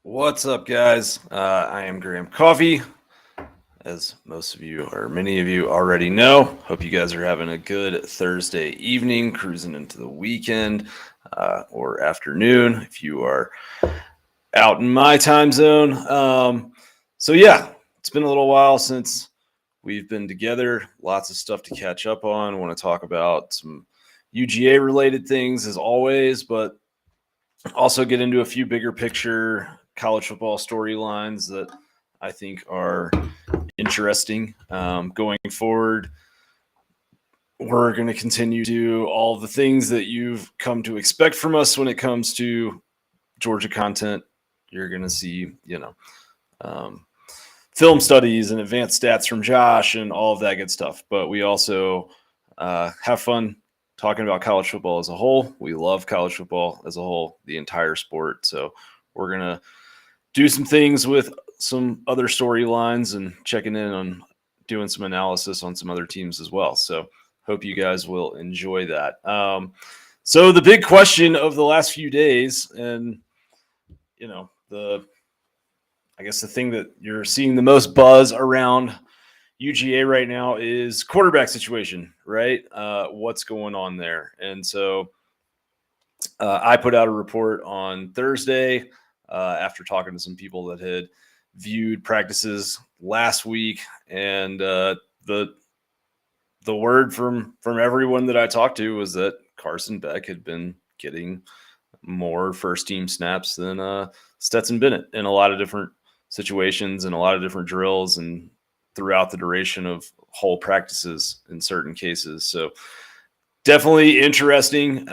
What's up, guys? I am Graham Coffee, as most of you or many of you already know. Hope you guys are having a good Thursday evening, cruising into the weekend or afternoon if you are out in my time zone. It's been a little while since we've been together. Lots of stuff to catch up on. I want to talk about some UGA related things as always, but also get into a few bigger picture college football storylines that I think are interesting going forward. We're going to continue to do all the things that you've come to expect from us when it comes to Georgia content. You're going to see, film studies and advanced stats from Josh and all of that good stuff. But we also have fun talking about college football as a whole. We love college football as a whole, the entire sport. So we're going to do some things with some other storylines and checking in on doing some analysis on some other teams as well. So hope you guys will enjoy that. So the big question of the last few days, and I guess the thing that you're seeing the most buzz around UGA right now is quarterback situation, right? What's going on there? And so I put out a report on Thursday after talking to some people that had viewed practices last week, and the word from everyone that I talked to was that Carson Beck had been getting more first team snaps than Stetson Bennett in a lot of different situations and a lot of different drills and throughout the duration of whole practices in certain cases. So definitely interesting.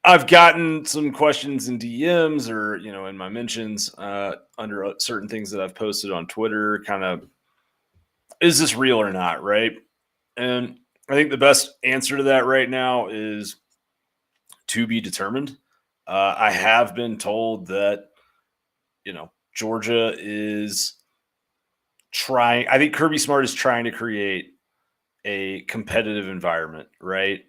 I've gotten some questions in DMs or, in my mentions under certain things that I've posted on Twitter, kind of, is this real or not, right? And I think the best answer to that right now is to be determined. I have been told that, Georgia is trying. I think Kirby Smart is trying to create a competitive environment, right?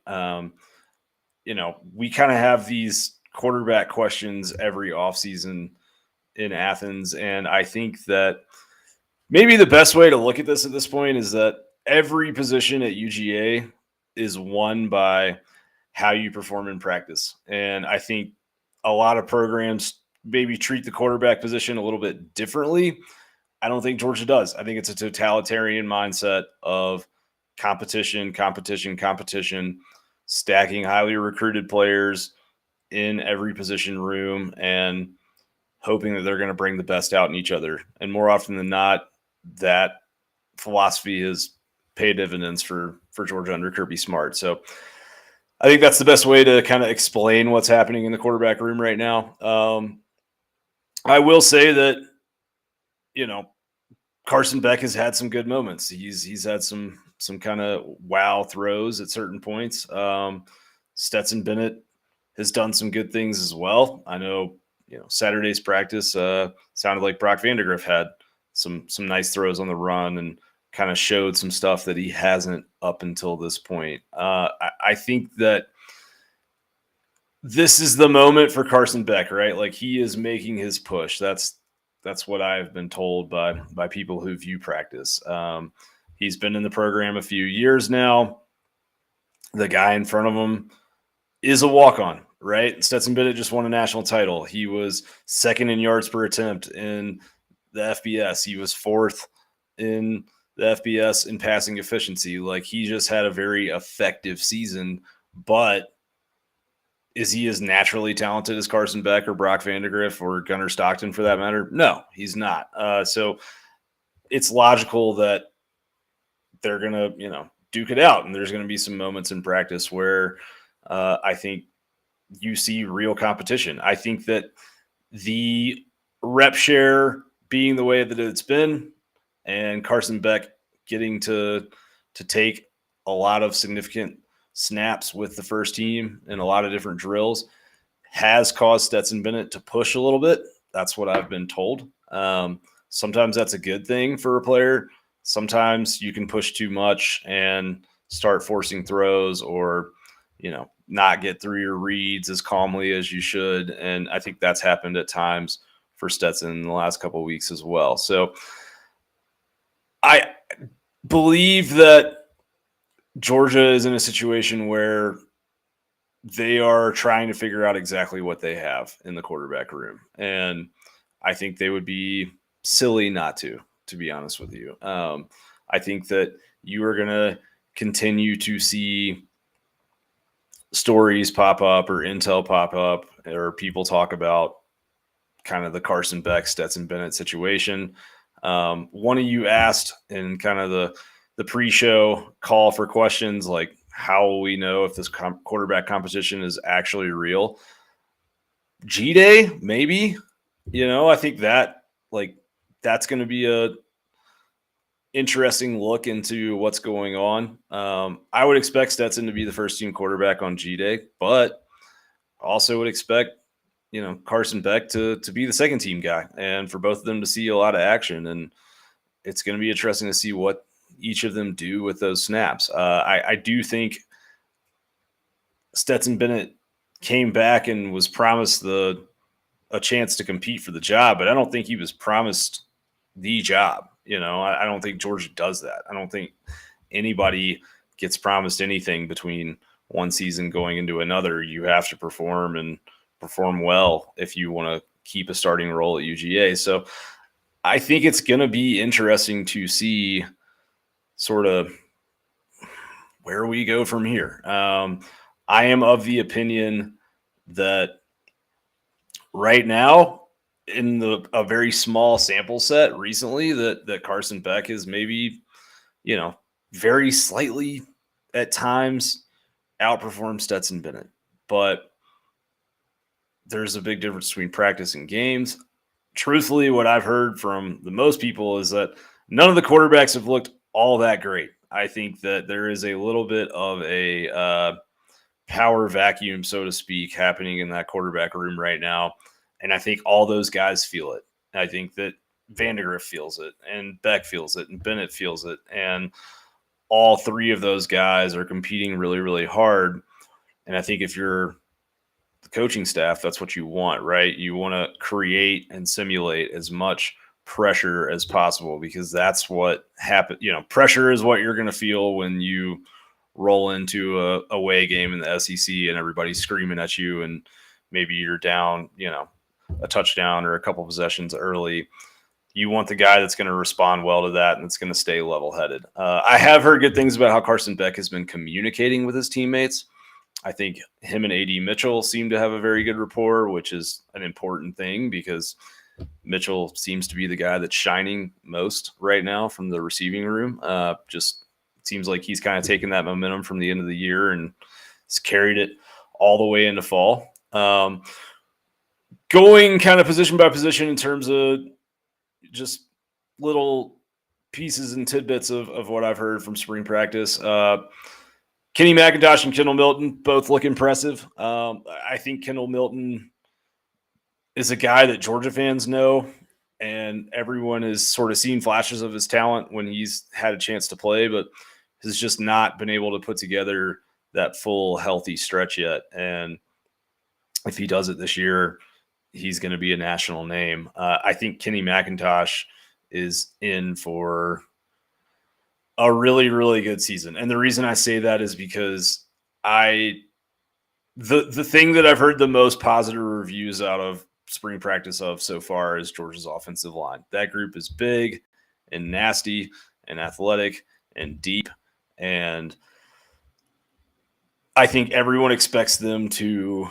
We kind of have these quarterback questions every offseason in Athens. And I think that maybe the best way to look at this at this point is that every position at UGA is won by how you perform in practice. And I think a lot of programs maybe treat the quarterback position a little bit differently. I don't think Georgia does. I think it's a totalitarian mindset of competition, stacking highly recruited players in every position room and hoping that they're going to bring the best out in each other. And more often than not, that philosophy has paid dividends for Georgia under Kirby Smart. So I think that's the best way to kind of explain what's happening in the quarterback room right now. I will say that, Carson Beck has had some good moments. He's had some kind of wow throws at certain points. Stetson Bennett has done some good things as well. I know, Saturday's practice sounded like Brock Vandegrift had some nice throws on the run and kind of showed some stuff that he hasn't up until this point. I think that this is the moment for Carson Beck, right? Like, he is making his push. That's what I've been told by people who view practice. He's been in the program a few years now. The guy in front of him is a walk-on, right? Stetson Bennett just won a national title. He was second in yards per attempt in the FBS. He was fourth in the FBS in passing efficiency. Like, he just had a very effective season, but is he as naturally talented as Carson Beck or Brock Vandegrift or Gunnar Stockton for that matter? No, he's not. So it's logical that they're going to, duke it out. And there's going to be some moments in practice where I think you see real competition. I think that the rep share being the way that it's been and Carson Beck getting to take a lot of significant snaps with the first team in a lot of different drills has caused Stetson Bennett to push a little bit. That's what I've been told. Sometimes that's a good thing for a player. Sometimes you can push too much and start forcing throws or not get through your reads as calmly as you should. And I think that's happened at times for Stetson in the last couple of weeks as well. So I believe that Georgia is in a situation where they are trying to figure out exactly what they have in the quarterback room. And I think they would be silly not to be honest with you. I think that you are going to continue to see stories pop up or intel pop up or people talk about kind of the Carson Beck, Stetson Bennett situation. One of you asked in kind of the pre-show call for questions like, how will we know if this quarterback competition is actually real? G-Day, maybe. I think that that's going to be a interesting look into what's going on. I would expect Stetson to be the first team quarterback on G-Day, but also would expect Carson Beck to be the second team guy, and for both of them to see a lot of action. And it's going to be interesting to see what each of them do with those snaps. I do think Stetson Bennett came back and was promised a chance to compete for the job, but I don't think he was promised the job. I don't think Georgia does that. I don't think anybody gets promised anything between one season going into another. You have to perform and perform well if you want to keep a starting role at UGA. So I think it's going to be interesting to see sort of where we go from here. I am of the opinion that right now, in a very small sample set recently, that Carson Beck is maybe, very slightly at times outperformed Stetson Bennett. But there's a big difference between practice and games. Truthfully, what I've heard from the most people is that none of the quarterbacks have looked all that great. I think that there is a little bit of a power vacuum, so to speak, happening in that quarterback room right now. And I think all those guys feel it. I think that Vandegrift feels it, and Beck feels it, and Bennett feels it. And all three of those guys are competing really, really hard. And I think if you're the coaching staff, that's what you want, right? You want to create and simulate as much pressure as possible, because that's what happens. Pressure is what you're going to feel when you roll into a away game in the SEC and everybody's screaming at you, and maybe you're down, a touchdown or a couple possessions early. You want the guy that's going to respond well to that and it's going to stay level-headed. I have heard good things about how Carson Beck has been communicating with his teammates. I think him and A.D. Mitchell seem to have a very good rapport, which is an important thing because Mitchell seems to be the guy that's shining most right now from the receiving room. Just seems like he's kind of taken that momentum from the end of the year and has carried it all the way into fall. Going kind of position by position in terms of just little pieces and tidbits of what I've heard from spring practice. Kenny McIntosh and Kendall Milton both look impressive. I think Kendall Milton is a guy that Georgia fans know, and everyone has sort of seen flashes of his talent when he's had a chance to play, but has just not been able to put together that full healthy stretch yet. And if he does it this year, he's going to be a national name. I think Kenny McIntosh is in for a really, really good season. And the reason I say that is because the thing that I've heard the most positive reviews out of spring practice of so far is Georgia's offensive line. That group is big and nasty and athletic and deep. And I think everyone expects them to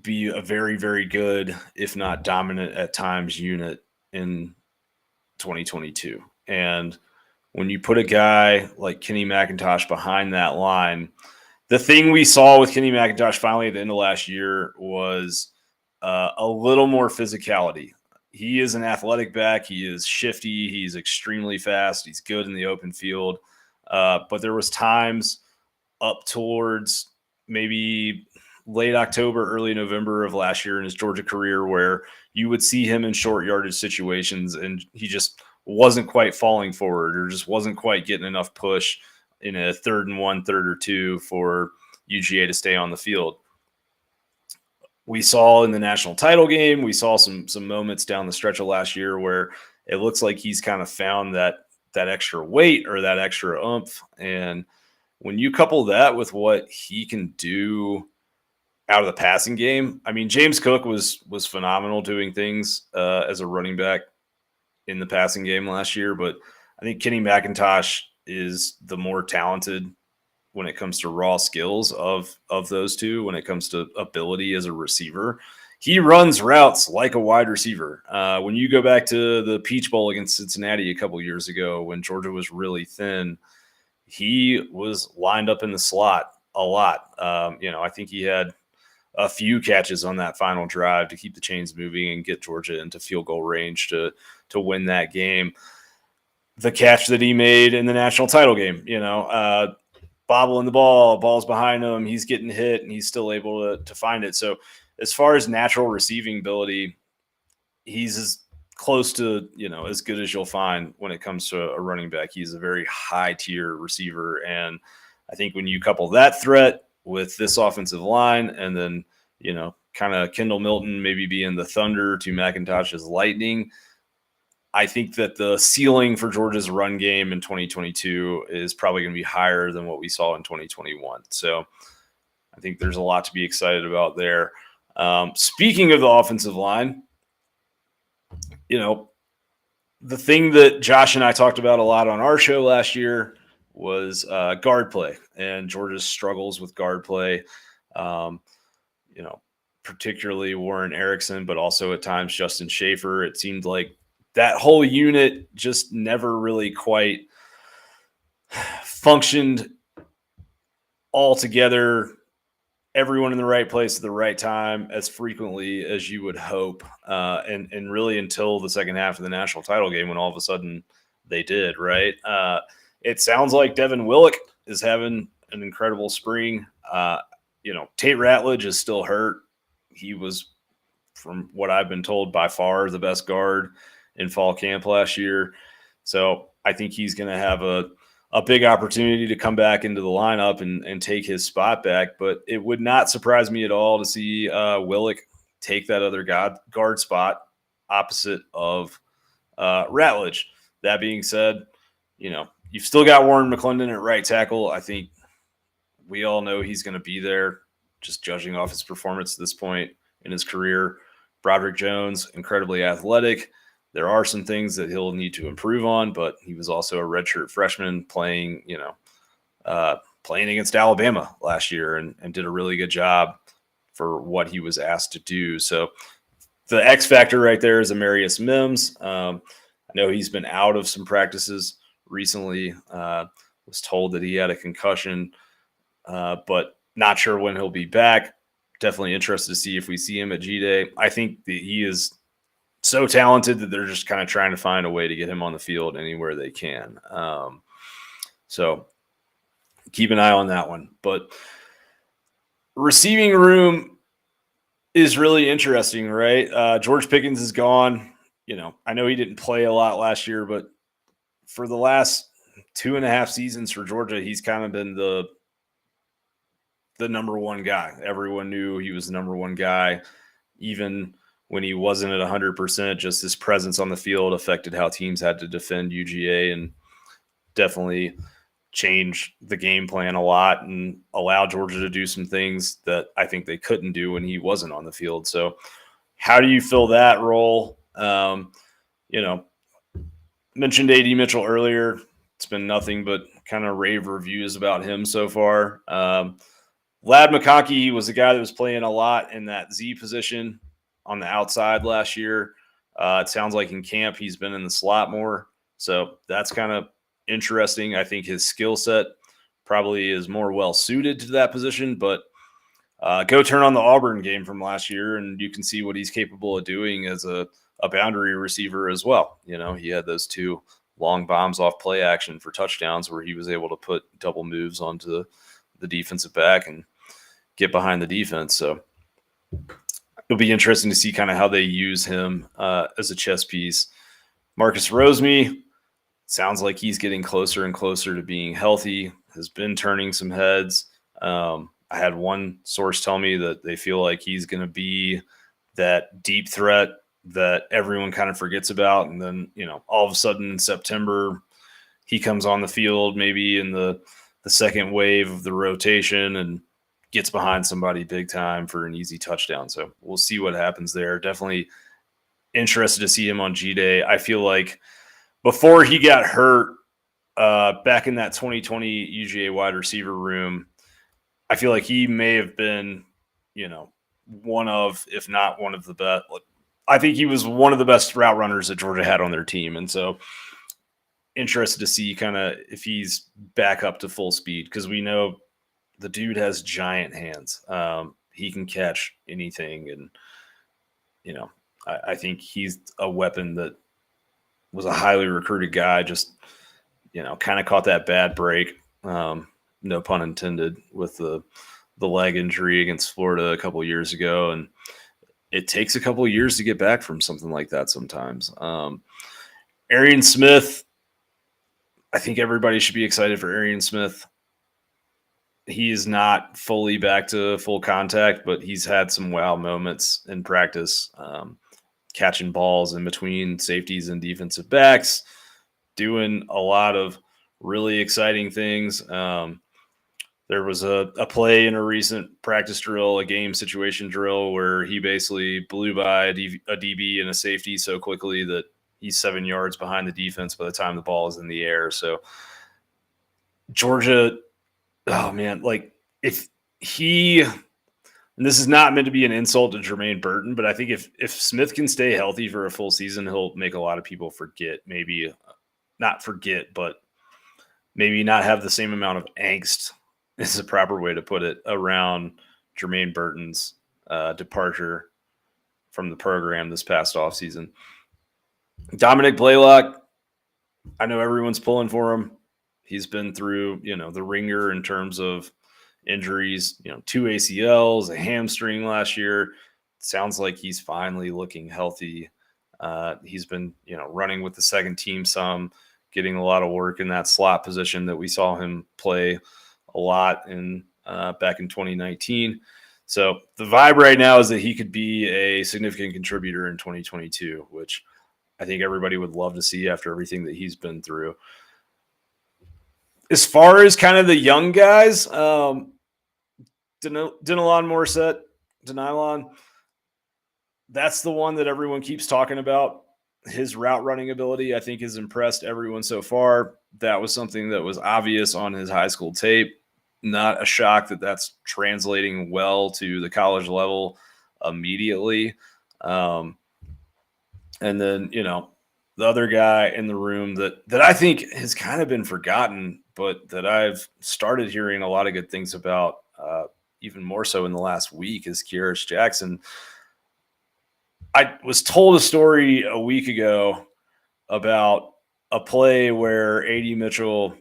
be a very, very good, if not dominant at times, unit in 2022. And when you put a guy like Kenny McIntosh behind that line, the thing we saw with Kenny McIntosh finally at the end of last year was a little more physicality. He is an athletic back. He is shifty. He's extremely fast. He's good in the open field. But there was times up towards maybe late October, early November of last year in his Georgia career where you would see him in short yardage situations and he just wasn't quite falling forward or just wasn't quite getting enough push in a 3rd and 1, 3rd or 2 for UGA to stay on the field. We saw in the national title game, we saw some moments down the stretch of last year where it looks like he's kind of found that extra weight or that extra oomph. And when you couple that with what he can do out of the passing game, I mean, James Cook was phenomenal doing things as a running back in the passing game last year, but I think Kenny McIntosh is the more talented when it comes to raw skills of those two. When it comes to ability as a receiver, he runs routes like a wide receiver. When you go back to the Peach Bowl against Cincinnati a couple years ago, when Georgia was really thin, he was lined up in the slot a lot. I think he had a few catches on that final drive to keep the chains moving and get Georgia into field goal range to win that game. The catch that he made in the national title game, bobbling the ball's behind him, he's getting hit, and he's still able to find it. So as far as natural receiving ability, he's as close to, as good as you'll find when it comes to a running back. He's a very high tier receiver. And I think when you couple that threat with this offensive line, and then, kind of Kendall Milton maybe being the thunder to McIntosh's lightning, I think that the ceiling for Georgia's run game in 2022 is probably going to be higher than what we saw in 2021. So I think there's a lot to be excited about there. Speaking of the offensive line, the thing that Josh and I talked about a lot on our show last year was guard play and Georgia's struggles with guard play. Particularly Warren Erickson, but also at times Justin Schaefer. It seemed like that whole unit just never really quite functioned all together, everyone in the right place at the right time as frequently as you would hope. And really until the second half of the national title game, when all of a sudden they did, right? It sounds like Devin Willock is having an incredible spring. Tate Ratledge is still hurt. He was, from what I've been told, by far the best guard in fall camp last year. So I think he's going to have a big opportunity to come back into the lineup and take his spot back. But it would not surprise me at all to see Willock take that other guard spot opposite of Ratledge. That being said, you've still got Warren McClendon at right tackle. I think we all know he's going to be there, just judging off his performance at this point in his career. Broderick Jones, incredibly athletic. There are some things that he'll need to improve on, but he was also a redshirt freshman playing against Alabama last year and did a really good job for what he was asked to do. So the X factor right there is Amarius Mims. I know he's been out of some practices recently. Was told that he had a concussion, but not sure when he'll be back. Definitely interested to see if we see him at G-Day. I think that he is so talented that they're just kind of trying to find a way to get him on the field anywhere they can. So keep an eye on that one. But receiving room is really interesting, right? George Pickens is gone. I know he didn't play a lot last year, but for the last 2.5 seasons for Georgia, he's kind of been the number one guy. Everyone knew he was the number one guy, even when he wasn't at 100%. Just his presence on the field affected how teams had to defend UGA and definitely changed the game plan a lot and allowed Georgia to do some things that I think they couldn't do when he wasn't on the field. So how do you fill that role? Mentioned A.D. Mitchell earlier. It's been nothing but kind of rave reviews about him so far. Lad McConkey was the guy that was playing a lot in that Z position on the outside last year. It sounds like in camp he's been in the slot more. So that's kind of interesting. I think his skill set probably is more well suited to that position, but go turn on the Auburn game from last year and you can see what he's capable of doing as a boundary receiver as well. He had those 2 long bombs off play action for touchdowns where he was able to put double moves onto the defensive back and get behind the defense. So it'll be interesting to see kind of how they use him as a chess piece. Marcus Roseme sounds like he's getting closer and closer to being healthy, has been turning some heads. I had one source tell me that they feel like he's going to be that deep threat that everyone kind of forgets about. And then, all of a sudden in September, he comes on the field, maybe in the second wave of the rotation, and gets behind somebody big time for an easy touchdown. So we'll see what happens there. Definitely interested to see him on G-Day. I feel like before he got hurt back in that 2020 UGA wide receiver room, I feel like he may have been, one of, if not one of the best. I think he was one of the best route runners that Georgia had on their team. And so interested to see kind of if he's back up to full speed, because we know the dude has giant hands. He can catch anything. And, I think he's a weapon that was a highly recruited guy, just, kind of caught that bad break. No pun intended, with the leg injury against Florida a couple of years ago. And it takes a couple of years to get back from something like that sometimes. Arian Smith, I think everybody should be excited for Arian Smith. He is not fully back to full contact, but he's had some wow moments in practice, catching balls in between safeties and defensive backs, doing a lot of really exciting things. There was a play in a recent practice drill, a game situation drill, where he basically blew by a DB and a safety so quickly that he's 7 yards behind the defense by the time the ball is in the air. So Georgia, oh man, like if he, and this is not meant to be an insult to Jermaine Burton, but I think if Smith can stay healthy for a full season, he'll make a lot of people forget, maybe not forget, but maybe not have the same amount of angst, is a proper way to put it, around Jermaine Burton's departure from the program this past offseason. Dominic Blaylock, I know everyone's pulling for him. He's been through, the ringer in terms of injuries, 2 ACLs, a hamstring last year. Sounds like he's finally looking healthy. He's been, running with the second team some, getting a lot of work in that slot position that we saw him play a lot in back in 2019. So the vibe right now is that he could be a significant contributor in 2022, which I think everybody would love to see after everything that he's been through. As far as kind of the young guys, Denilon Morissette, that's the one that everyone keeps talking about. His route running ability, I think, has impressed everyone so far. That was something that was obvious on his high school tape. Not a shock that that's translating well to the college level immediately. And then, the other guy in the room that I think has kind of been forgotten, but that I've started hearing a lot of good things about, even more so in the last week, is Kyrus Jackson. I was told a story a week ago about a play where A.D. Mitchell,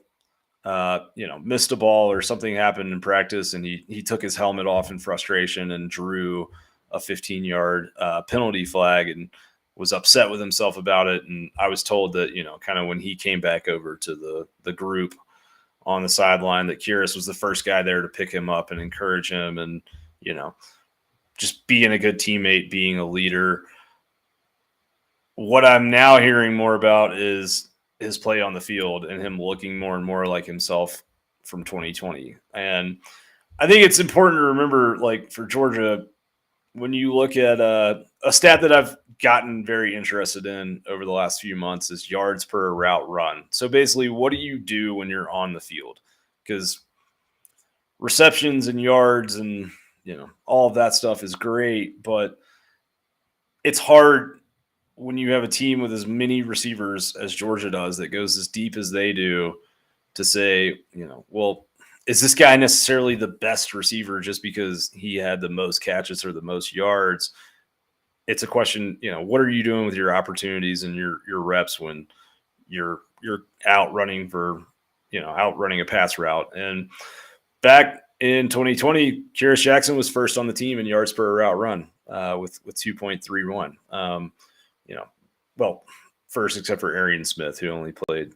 missed a ball or something happened in practice, and he took his helmet off in frustration and drew a 15-yard penalty flag and was upset with himself about it. And I was told that, kind of when he came back over to the group on the sideline, that Kyrus was the first guy there to pick him up and encourage him and, just being a good teammate, being a leader. What I'm now hearing more about is his play on the field and him looking more and more like himself from 2020. And I think it's important to remember, like, for Georgia, when you look at a stat that I've gotten very interested in over the last few months, is yards per route run. So basically, what do you do when you're on the field? Because receptions and yards and, all of that stuff is great, but it's hard when you have a team with as many receivers as Georgia does, that goes as deep as they do, to say, well, is this guy necessarily the best receiver just because he had the most catches or the most yards? It's a question, what are you doing with your opportunities and your reps when you're out running outrunning a pass route? And back in 2020, Kyrus Jackson was first on the team in yards per route run with 2.31. Well, first except for Arian Smith, who only played,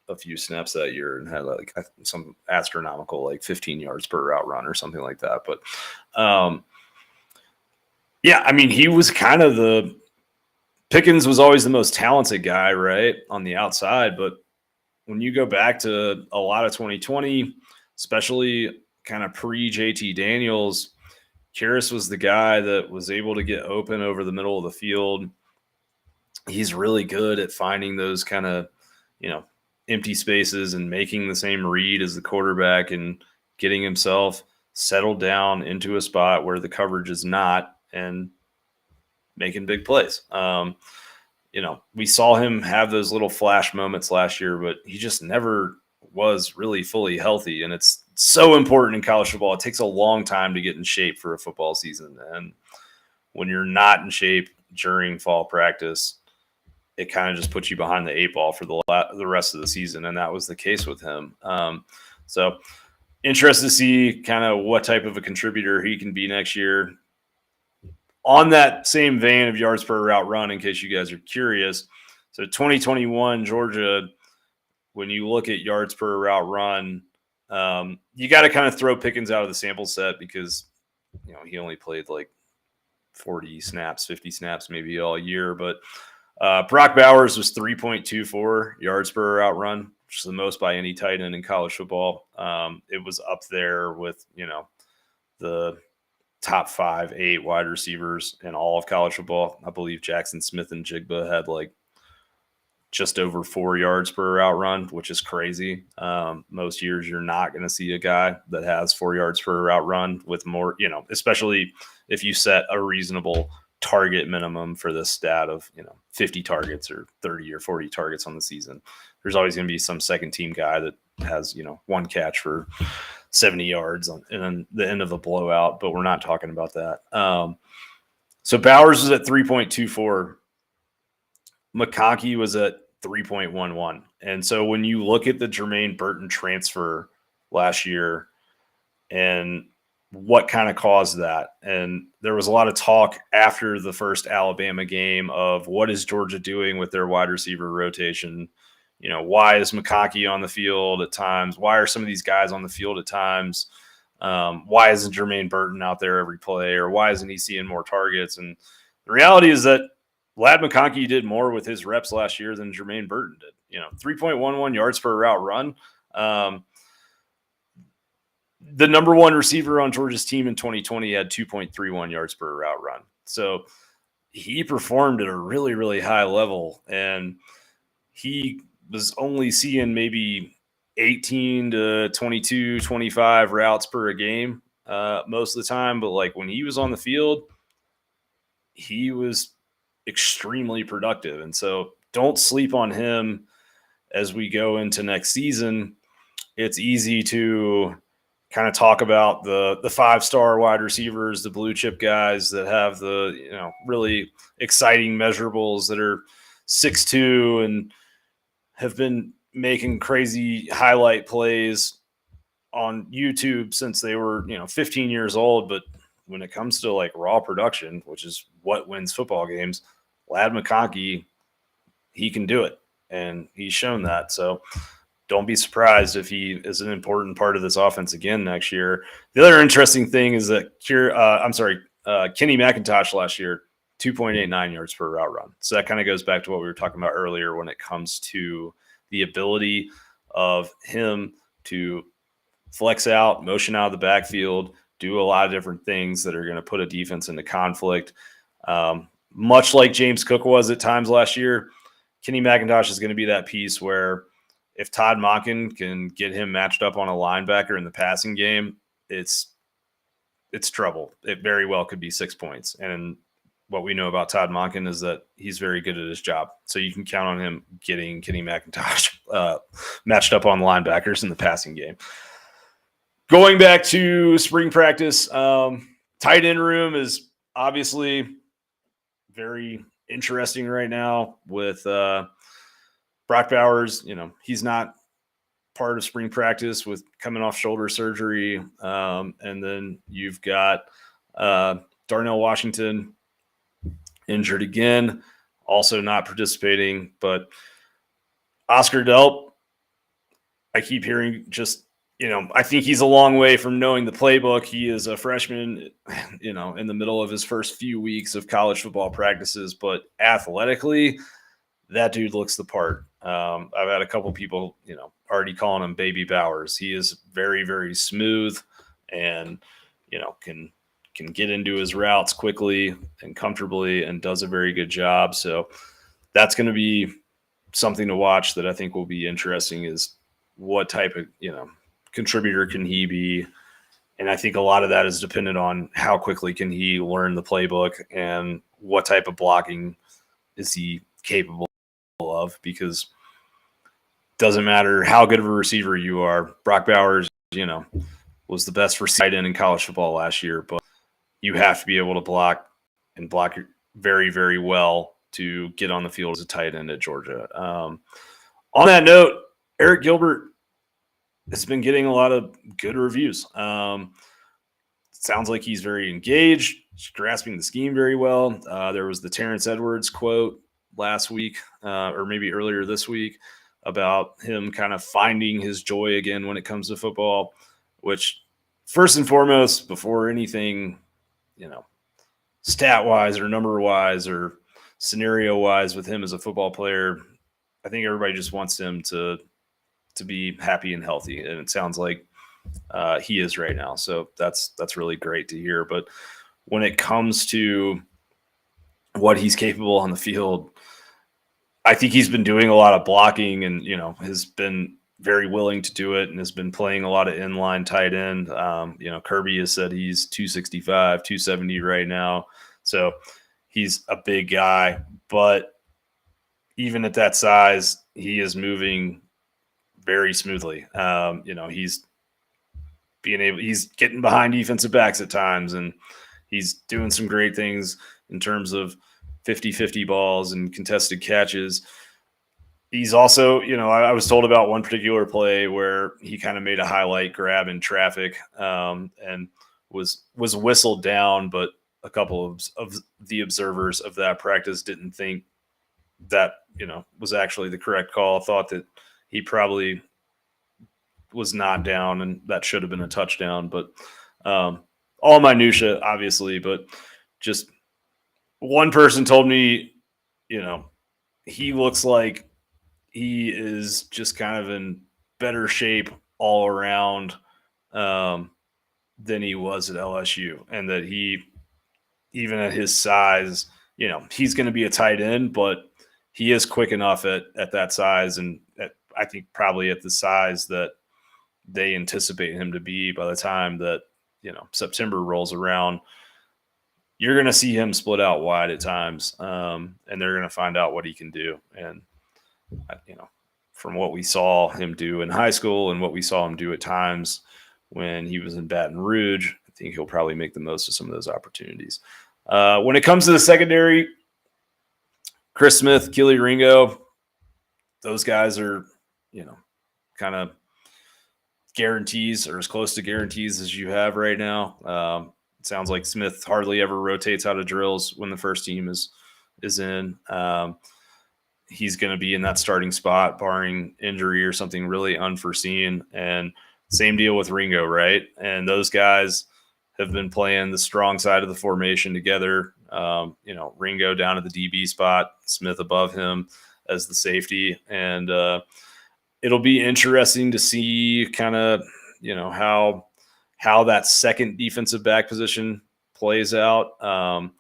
a a few snaps that year and had like some astronomical, like 15 yards per route run or something like that. But yeah, I mean, he was kind of Pickens was always the most talented guy, right, on the outside. But when you go back to a lot of 2020, especially kind of pre-JT Daniels, Karras was the guy that was able to get open over the middle of the field. He's really good at finding those kind of, empty spaces and making the same read as the quarterback and getting himself settled down into a spot where the coverage is not and making big plays. We saw him have those little flash moments last year, but he just never was really fully healthy. And it's so important in college football. It takes a long time to get in shape for a football season. And when you're not in shape during fall practice, it kind of just puts you behind the eight ball for the rest of the season. And that was the case with him. So interested to see kind of what type of a contributor he can be next year. On that same vein of yards per route run, in case you guys are curious, so 2021 Georgia, when you look at yards per route run, you got to kind of throw Pickens out of the sample set because he only played like 40 snaps, 50 snaps maybe all year. But Brock Bowers was 3.24 yards per route run, which is the most by any tight end in college football. It was up there with the top 5-8 wide receivers in all of college football. I believe Jackson Smith and Jigba had like just over 4 yards per route run, which is crazy. Most years you're not going to see a guy that has 4 yards per route run with more, especially if you set a reasonable target minimum for this stat of, 50 targets or 30 or 40 targets on the season. There's always going to be some second team guy that has, one catch for 70 yards and then the end of a blowout, but we're not talking about that. So Bowers was at 3.24. McConkey was at 3.11. And so when you look at the Jermaine Burton transfer last year and what kind of caused that, and there was a lot of talk after the first Alabama game of what is Georgia doing with their wide receiver rotation? Why is McConkey on the field at times? Why are some of these guys on the field at times? Why isn't Jermaine Burton out there every play? Or why isn't he seeing more targets? And the reality is that Ladd McConkey did more with his reps last year than Jermaine Burton did. 3.11 yards per route run. The number one receiver on Georgia's team in 2020 had 2.31 yards per route run. So he performed at a really, really high level. And he was only seeing maybe 18 to 22, 25 routes per game most of the time. But like when he was on the field, he was extremely productive. And so don't sleep on him as we go into next season. It's easy to kind of talk about the 5-star wide receivers, the blue chip guys that have the, really exciting measurables that are 6'2" and have been making crazy highlight plays on YouTube since they were, 15 years old. But when it comes to like raw production, which is what wins football games, Ladd McConkey, he can do it. And he's shown that. So don't be surprised if he is an important part of this offense again next year. The other interesting thing is that Kenny McIntosh last year, 2.89 yards per route run. So that kind of goes back to what we were talking about earlier when it comes to the ability of him to flex out, motion out of the backfield, do a lot of different things that are going to put a defense into conflict. Much like James Cook was at times last year, Kenny McIntosh is going to be that piece where if Todd Monken can get him matched up on a linebacker in the passing game, it's trouble. It very well could be 6 points. And what we know about Todd Monken is that he's very good at his job. So you can count on him getting Kenny McIntosh matched up on linebackers in the passing game. Going back to spring practice, tight end room is obviously very interesting right now with Brock Bowers. He's not part of spring practice with coming off shoulder surgery. And then you've got Darnell Washington injured again, also not participating. But Oscar Delp, I keep hearing just, I think he's a long way from knowing the playbook. He is a freshman, in the middle of his first few weeks of college football practices, but athletically, that dude looks the part. I've had a couple people, already calling him Baby Bowers. He is very, very smooth and, can get into his routes quickly and comfortably and does a very good job. So that's going to be something to watch that I think will be interesting is what type of, contributor can he be? And I think a lot of that is dependent on how quickly can he learn the playbook and what type of blocking is he capable of, because it doesn't matter how good of a receiver you are. Brock Bowers, was the best receiver in college football last year, but you have to be able to block and block very, very well to get on the field as a tight end at Georgia. On that note, Eric Gilbert has been getting a lot of good reviews. Sounds like he's very engaged, grasping the scheme very well. There was the Terrence Edwards quote last week, or maybe earlier this week, about him kind of finding his joy again when it comes to football, which first and foremost, before anything, stat-wise or number-wise or scenario-wise with him as a football player, I think everybody just wants him to be happy and healthy, and it sounds like he is right now. So that's really great to hear. But when it comes to what he's capable on the field, I think he's been doing a lot of blocking and, has been very willing to do it and has been playing a lot of inline tight end. Kirby has said he's 265, 270 right now. So he's a big guy, but even at that size, he is moving very smoothly. He's getting behind defensive backs at times, and he's doing some great things in terms of 50-50 balls and contested catches. He's also, I was told about one particular play where he kind of made a highlight grab in traffic and was whistled down, but a couple of the observers of that practice didn't think that, was actually the correct call, thought that he probably was not down and that should have been a touchdown. But all minutia, obviously, but just one person told me, he looks like he is just kind of in better shape all around than he was at LSU, and that he, even at his size, he's going to be a tight end, but he is quick enough at that size, and I think probably at the size that they anticipate him to be by the time that, September rolls around. You're going to see him split out wide at times, and they're going to find out what he can do. And, from what we saw him do in high school and what we saw him do at times when he was in Baton Rouge, I think he'll probably make the most of some of those opportunities. When it comes to the secondary, Chris Smith, Keely Ringo, those guys are, kind of guarantees, or as close to guarantees as you have right now. It sounds like Smith hardly ever rotates out of drills when the first team is in. He's going to be in that starting spot, barring injury or something really unforeseen. And same deal with Ringo, right? And those guys have been playing the strong side of the formation together. Ringo down at the DB spot, Smith above him as the safety. And it'll be interesting to see kind of, how that second defensive back position plays out.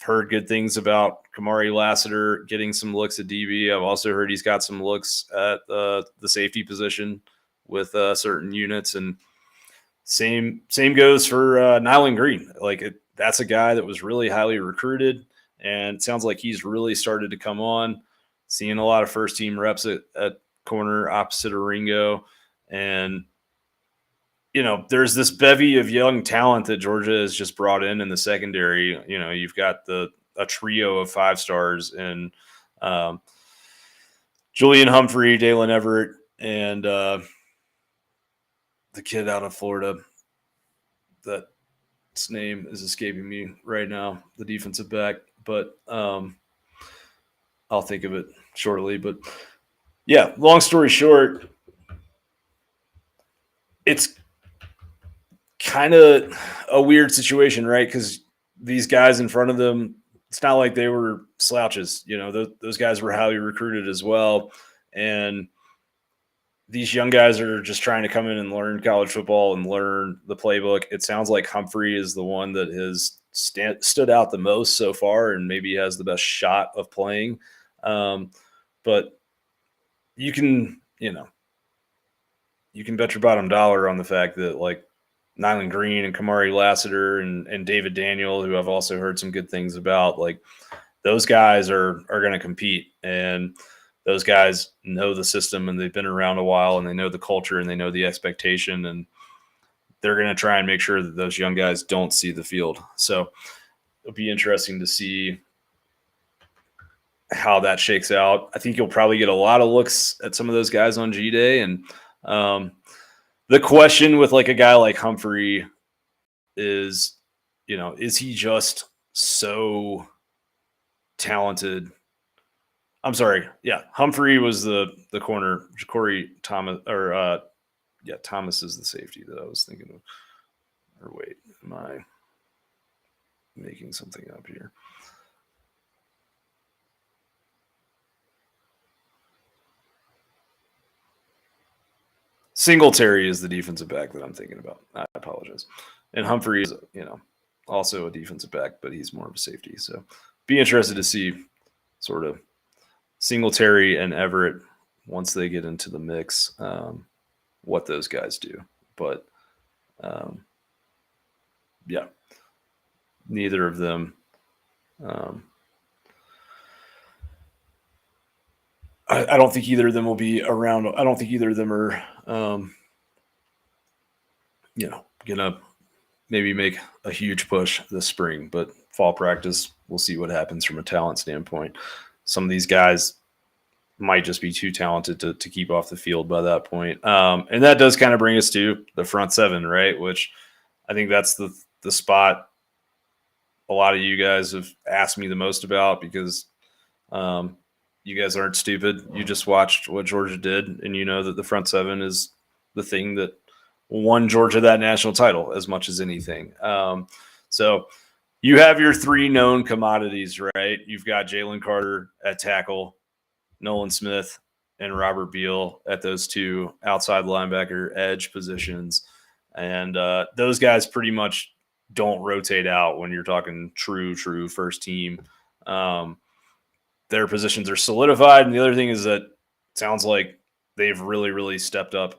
Heard good things about Kamari Lassiter getting some looks at DB. I've also heard he's got some looks at the safety position with certain units, and same goes for Nyland Green. That's a guy that was really highly recruited, and it sounds like he's really started to come on. Seeing a lot of first team reps at corner opposite of Ringo, and there's this bevy of young talent that Georgia has just brought in the secondary. You've got a trio of 5 stars in Julian Humphrey, Dalen Everett, and the kid out of Florida. That's name is escaping me right now, the defensive back, but I'll think of it shortly. But yeah, long story short, it's kind of a weird situation, right? Because these guys in front of them, it's not like they were slouches. Those guys were highly recruited as well. And these young guys are just trying to come in and learn college football and learn the playbook. It sounds like Humphrey is the one that has stood out the most so far and maybe has the best shot of playing. But you can bet your bottom dollar on the fact that like Nyland Green and Kamari Lassiter and David Daniel, who I've also heard some good things about, like those guys are going to compete, and those guys know the system and they've been around a while and they know the culture and they know the expectation, and they're going to try and make sure that those young guys don't see the field. So it'll be interesting to see how that shakes out. I think you'll probably get a lot of looks at some of those guys on G-Day. And the question with like a guy like Humphrey is, is he just so talented? I'm sorry. Yeah. Humphrey was the corner. Corey Thomas, Thomas is the safety that I was thinking of. Or wait, am I making something up here? Singletary is the defensive back that I'm thinking about. I apologize. And Humphrey is, also a defensive back, but he's more of a safety. So be interested to see sort of Singletary and Everett once they get into the mix, what those guys do. But yeah, neither of them. I don't think either of them will be around. I don't think either of them are, gonna maybe make a huge push this spring. But fall practice, we'll see what happens from a talent standpoint. Some of these guys might just be too talented to keep off the field by that point. And that does kind of bring us to the front seven, right? Which I think that's the spot a lot of you guys have asked me the most about, because you guys aren't stupid. You just watched what Georgia did, and you know that the front seven is the thing that won Georgia that national title as much as anything. So you have your three known commodities, right? You've got Jalen Carter at tackle, Nolan Smith and Robert Beal at those two outside linebacker edge positions. And those guys pretty much don't rotate out when you're talking true first team. Their positions are solidified. And the other thing is that it sounds like they've really, really stepped up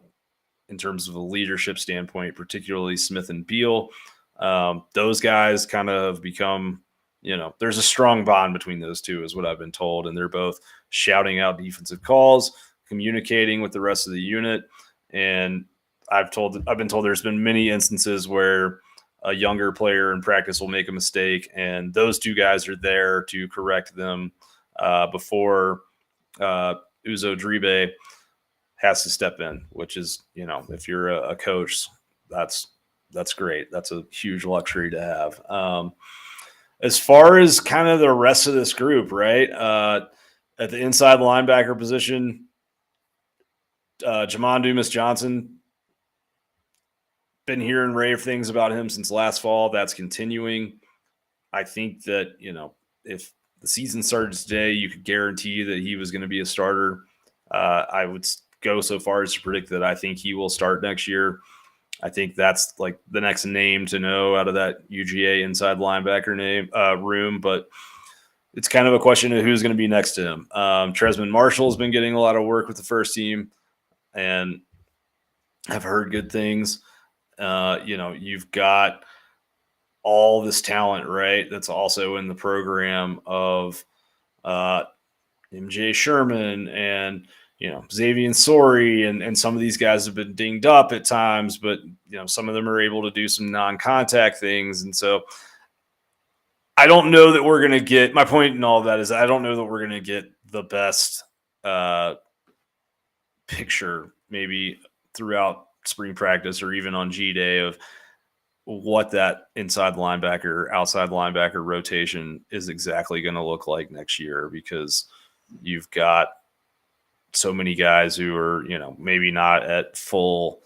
in terms of a leadership standpoint, particularly Smith and Beal. Those guys kind of become, there's a strong bond between those two is what I've been told. And they're both shouting out defensive calls, communicating with the rest of the unit. And I've been told there's been many instances where a younger player in practice will make a mistake, and those two guys are there to correct them before Uzo Dribe has to step in, which is, if you're a coach, that's great. That's a huge luxury to have. As far as kind of the rest of this group, right? At the inside linebacker position, Jamon Dumas-Johnson, been hearing rave things about him since last fall. That's continuing. I think that, if the season started today, you could guarantee that he was going to be a starter. I would go so far as to predict that I think he will start next year. I think that's like the next name to know out of that UGA inside linebacker room, but it's kind of a question of who's going to be next to him. Tresman Marshall's been getting a lot of work with the first team, and I've heard good things. You've got all this talent, right? That's also in the program of MJ Sherman and, Xavier Sori, and some of these guys have been dinged up at times, but, some of them are able to do some non-contact things. And so I don't know that we're going to get – my point in all of that is I don't know that we're going to get the best picture maybe throughout spring practice or even on G-Day of what that inside linebacker, outside linebacker rotation is exactly going to look like next year, because you've got so many guys who are, maybe not at full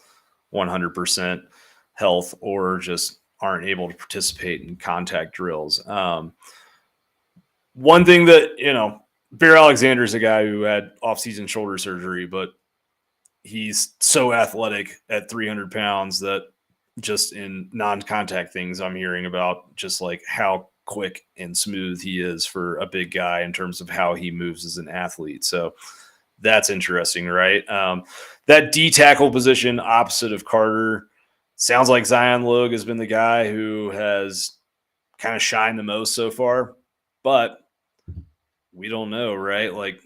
100% health or just aren't able to participate in contact drills. One thing that, Bear Alexander is a guy who had off-season shoulder surgery, but he's so athletic at 300 pounds that just in non-contact things I'm hearing about just like how quick and smooth he is for a big guy in terms of how he moves as an athlete. So that's interesting, right? That D tackle position opposite of Carter sounds like Zion Logue has been the guy who has kind of shined the most so far, but we don't know, right? Like,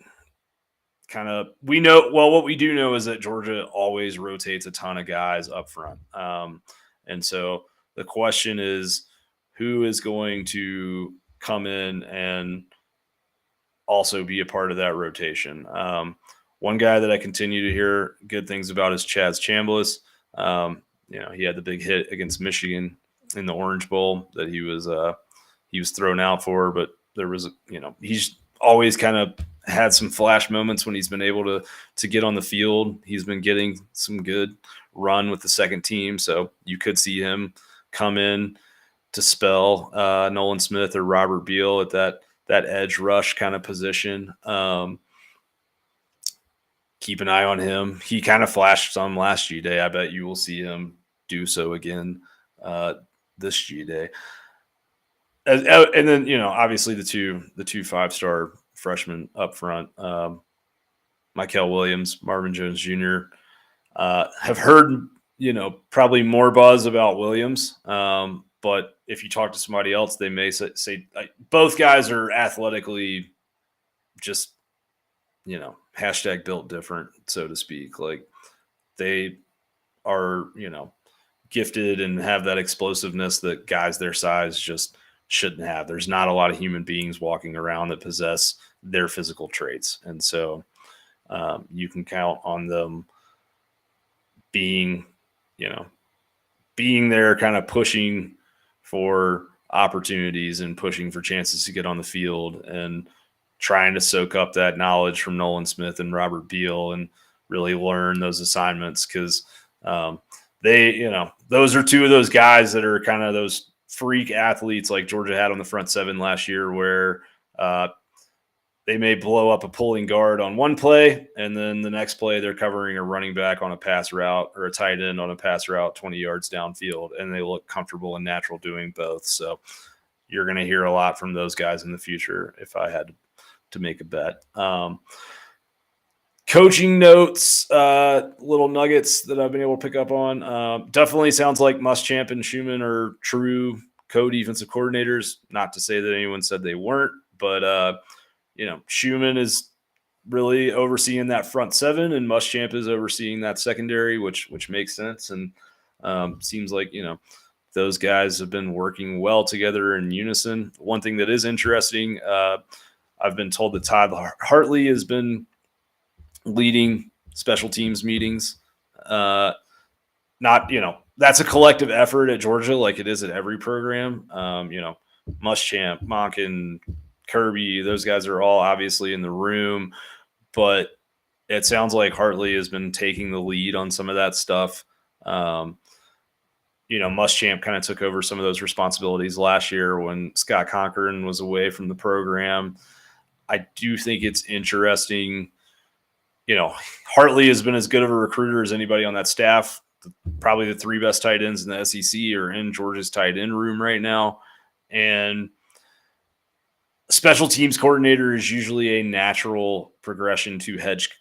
we know, well, what we do know is that Georgia always rotates a ton of guys up front. And so the question is, who is going to come in and also be a part of that rotation? One guy that I continue to hear good things about is Chaz Chambliss. He had the big hit against Michigan in the Orange Bowl that he was thrown out for, but there was, he's always kind of had some flash moments when he's been able to get on the field. He's been getting some good run with the second team, so you could see him come in to spell Nolan Smith or Robert Beal at that edge rush kind of position. Keep an eye on him. He kind of flashed some last G-Day. I bet you will see him do so again this G-Day. And then, obviously the two 5-star freshmen up front, Mykel Williams, Marvin Jones Jr. Have heard, probably more buzz about Williams. But if you talk to somebody else, they may say both guys are athletically just, hashtag built different, so to speak. Like they are, gifted and have that explosiveness that guys their size just shouldn't have. There's not a lot of human beings walking around that possess their physical traits. And so you can count on them being there kind of pushing for opportunities and pushing for chances to get on the field and trying to soak up that knowledge from Nolan Smith and Robert Beal and really learn those assignments. Cause those are two of those guys that are kind of those freak athletes like Georgia had on the front seven last year, where they may blow up a pulling guard on one play, and then the next play they're covering a running back on a pass route or a tight end on a pass route 20 yards downfield, and they look comfortable and natural doing both. So you're going to hear a lot from those guys in the future if I had to make a bet. Coaching notes, little nuggets that I've been able to pick up on. Definitely sounds like Muschamp and Schumann are true co-defensive coordinators. Not to say that anyone said they weren't, but Schumann is really overseeing that front seven, and Muschamp is overseeing that secondary, which makes sense. And seems like those guys have been working well together in unison. One thing that is interesting, I've been told that Todd Hartley has been leading special teams meetings. That's a collective effort at Georgia, like it is at every program. Muschamp, Monken, Kirby, those guys are all obviously in the room, but it sounds like Hartley has been taking the lead on some of that stuff. Muschamp kind of took over some of those responsibilities last year when Scott Cochran was away from the program. I do think it's interesting. Hartley has been as good of a recruiter as anybody on that staff. Probably the three best tight ends in the SEC are in Georgia's tight end room right now. And special teams coordinator is usually a natural progression to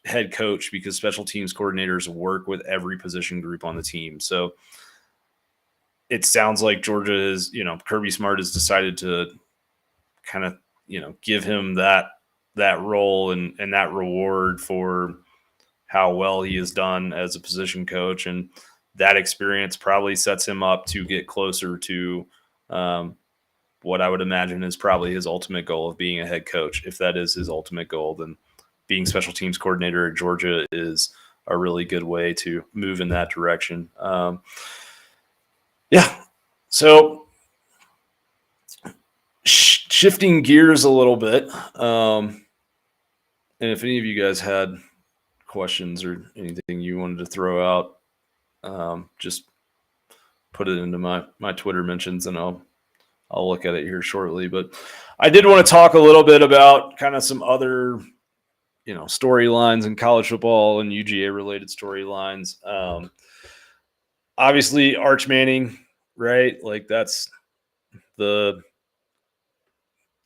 head coach, because special teams coordinators work with every position group on the team. So it sounds like Georgia is, Kirby Smart has decided to kind of, give him that role and that reward for how well he has done as a position coach. And that experience probably sets him up to get closer to what I would imagine is probably his ultimate goal of being a head coach. If that is his ultimate goal, then being special teams coordinator at Georgia is a really good way to move in that direction. So shifting gears a little bit. And if any of you guys had questions or anything you wanted to throw out, Just put it into my Twitter mentions, and I'll look at it here shortly. But I did want to talk a little bit about kind of some other, storylines in college football and UGA related storylines. Obviously, Arch Manning, right? Like that's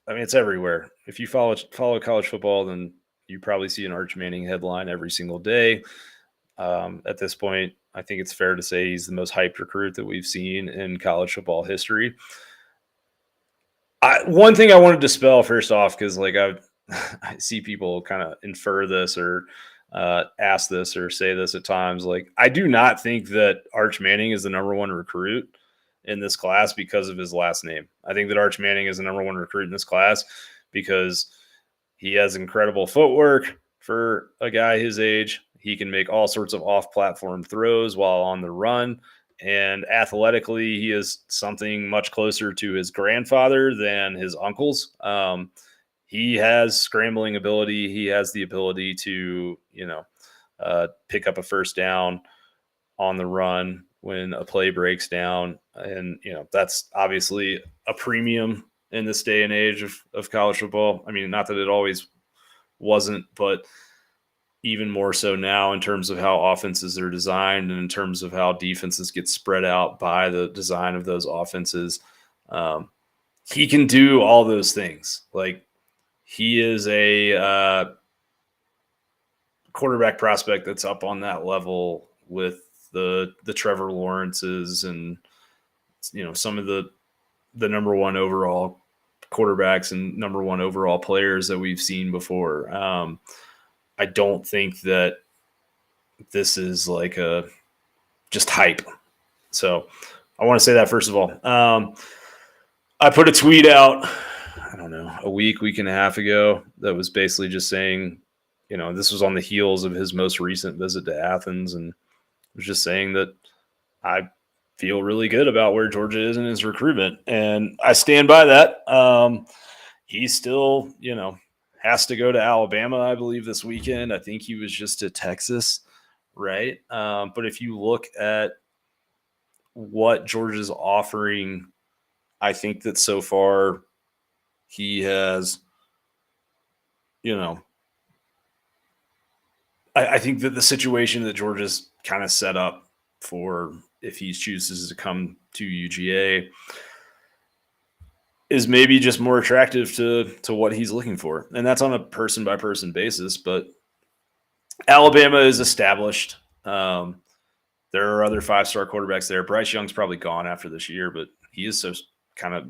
it's everywhere. If you follow college football, then you probably see an Arch Manning headline every single day. At this point, I think it's fair to say he's the most hyped recruit that we've seen in college football history. One thing I want to dispel first off, because I see people kind of infer this or ask this or say this at times. Like, I do not think that Arch Manning is the number one recruit in this class because of his last name. I think that Arch Manning is the number one recruit in this class because he has incredible footwork for a guy his age. He can make all sorts of off-platform throws while on the run. And athletically, he is something much closer to his grandfather than his uncles. He has scrambling ability. He has the ability to, pick up a first down on the run when a play breaks down. And, that's obviously a premium in this day and age of college football. I mean, not that it always wasn't, but even more so now in terms of how offenses are designed and in terms of how defenses get spread out by the design of those offenses. He can do all those things. Like, he is a quarterback prospect that's up on that level with the Trevor Lawrences and, some of the number one overall quarterbacks and number one overall players that we've seen before. I don't think that this is like just hype. So I want to say that first of all. I put a tweet out, I don't know, a week and a half ago that was basically just saying, this was on the heels of his most recent visit to Athens, and was just saying that I feel really good about where Georgia is in his recruitment. And I stand by that. He still, has to go to Alabama, I believe, this weekend. I think he was just to Texas, right? But if you look at what Georgia's offering, I think that so far he has, I think that the situation that Georgia's kind of set up for if he chooses to come to UGA is maybe just more attractive to what he's looking for. And that's on a person by person basis, but Alabama is established. There are other 5-star quarterbacks there. Bryce Young's probably gone after this year, but he is so kind of,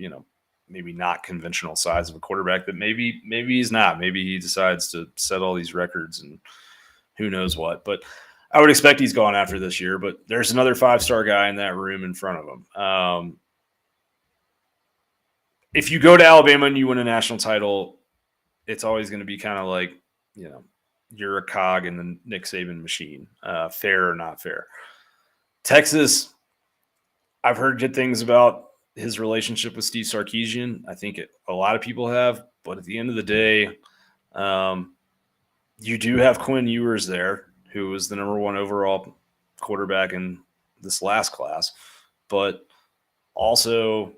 maybe not conventional size of a quarterback that maybe he's not. Maybe he decides to set all these records and who knows what. But I would expect he's gone after this year, but there's another 5-star guy in that room in front of him. If you go to Alabama and you win a national title, it's always going to be kind of like, you're a cog in the Nick Saban machine, fair or not fair. Texas, I've heard good things about his relationship with Steve Sarkisian. I think a lot of people have, but at the end of the day, you do have Quinn Ewers there, who was the number one overall quarterback in this last class, but also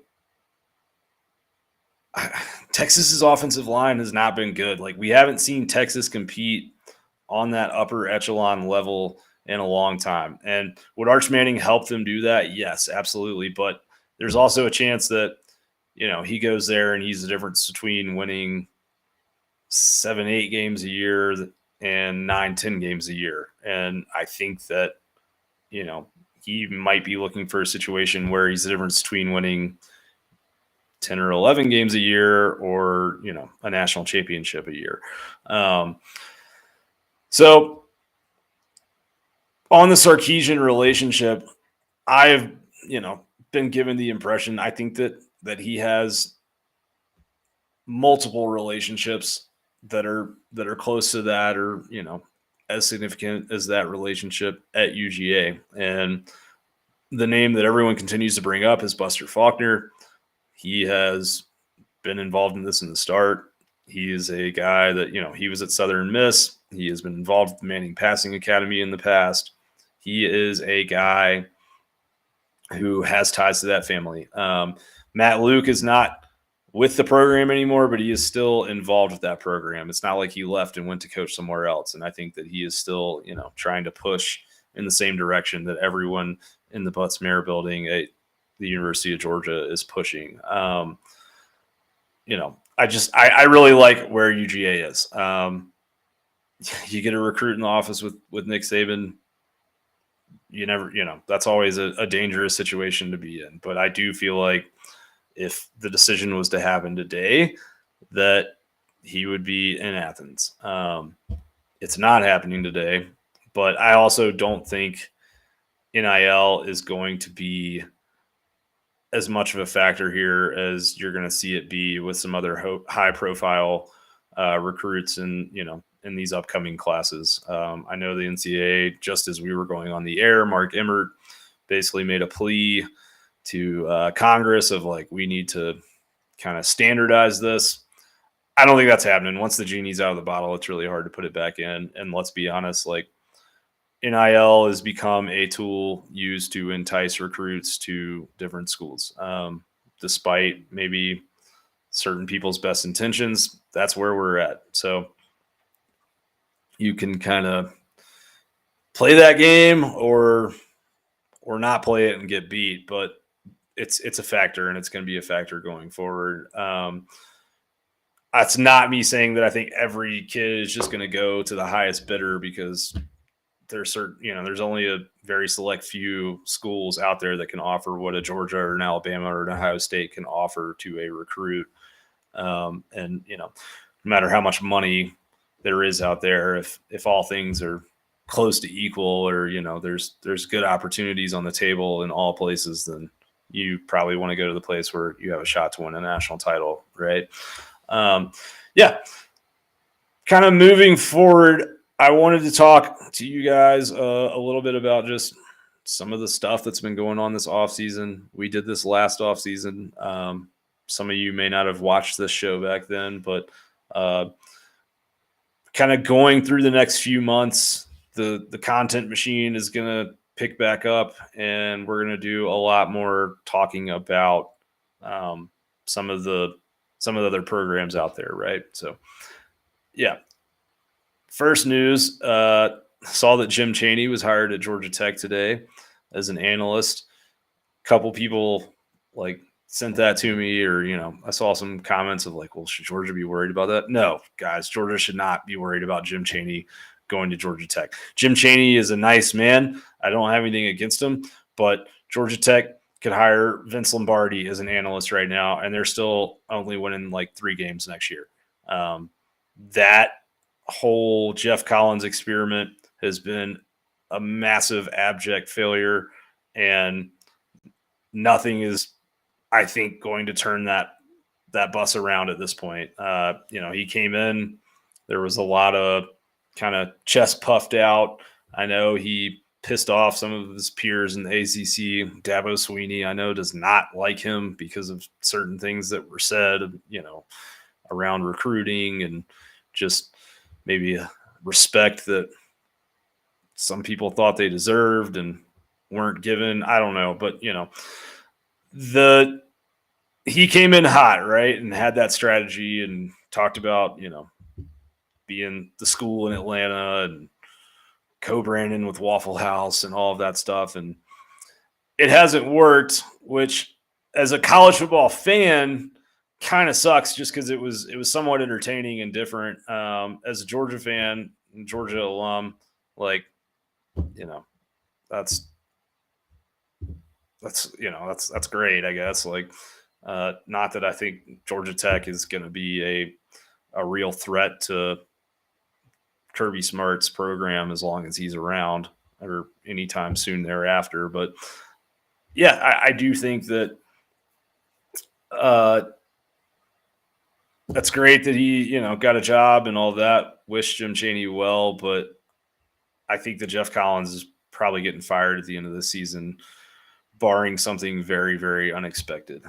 Texas's offensive line has not been good. Like, we haven't seen Texas compete on that upper echelon level in a long time. And would Arch Manning help them do that? Yes, absolutely. But there's also a chance that, he goes there and he's the difference between winning 7-8 games a year and 9-10 games a year. And I think that, he might be looking for a situation where he's the difference between winning 10 or 11 games a year or, a national championship a year. So on the Sarkisian relationship, I've, been given the impression, I think that he has multiple relationships that are close to that or, as significant as that relationship at UGA. And the name that everyone continues to bring up is Buster Faulkner. He has been involved in this in the start. He is a guy that, he was at Southern Miss. He has been involved with the Manning Passing Academy in the past. He is a guy who has ties to that family. Matt Luke is not with the program anymore, but he is still involved with that program. It's not like he left and went to coach somewhere else. And I think that he is still, trying to push in the same direction that everyone in the Butts Mayer building at the University of Georgia is pushing. I really like where UGA is. You get a recruit in the office with Nick Saban. You never, that's always a dangerous situation to be in. But I do feel like if the decision was to happen today, that he would be in Athens. It's not happening today, but I also don't think NIL is going to be as much of a factor here as you're going to see it be with some other high-profile recruits in these upcoming classes. I know the NCAA, just as we were going on the air, Mark Emmert basically made a plea to Congress of we need to kind of standardize this. I don't think that's happening. Once the genie's out of the bottle, it's really hard to put it back in. And let's be honest, NIL has become a tool used to entice recruits to different schools. Despite maybe certain people's best intentions, that's where we're at. So you can kind of play that game or not play it and get beat, but it's a factor, and it's going to be a factor going forward. That's not me saying that I think every kid is just going to go to the highest bidder, because there's only a very select few schools out there that can offer what a Georgia or an Alabama or an Ohio State can offer to a recruit. No matter how much money there is out there, if all things are close to equal, or there's good opportunities on the table in all places, then you probably want to go to the place where you have a shot to win a national title, right? Kind of moving forward, I wanted to talk to you guys a little bit about just some of the stuff that's been going on this offseason. We did this last offseason. Some of you may not have watched this show back then, but kind of going through the next few months, the content machine is going to pick back up, and we're going to do a lot more talking about some of the other programs out there, right? So, yeah. First news, saw that Jim Chaney was hired at Georgia Tech today as an analyst. A couple people sent that to me, or I saw some comments of well, should Georgia be worried about that? No, guys, Georgia should not be worried about Jim Chaney going to Georgia Tech. Jim Chaney is a nice man. I don't have anything against him, but Georgia Tech could hire Vince Lombardi as an analyst right now, and they're still only winning 3 games next year. That whole Jeff Collins experiment has been a massive, abject failure, and nothing is, I think, going to turn that bus around at this point. He came in, there was a lot of kind of chest puffed out. I know he pissed off some of his peers in the ACC. Dabo Sweeney, I know, does not like him because of certain things that were said, around recruiting and just maybe a respect that some people thought they deserved and weren't given. I don't know, but he came in hot, right, and had that strategy and talked about being the school in Atlanta and co-branding with Waffle House and all of that stuff, and it hasn't worked, which as a college football fan kind of sucks, just because it was somewhat entertaining and different. As a Georgia fan, Georgia alum, that's great, I guess. Not that I think Georgia Tech is going to be a real threat to Kirby Smart's program as long as he's around, or anytime soon thereafter. But yeah, I do think that that's great that he, got a job and all that. Wish Jim Chaney well, but I think that Jeff Collins is probably getting fired at the end of the season, barring something very, very unexpected.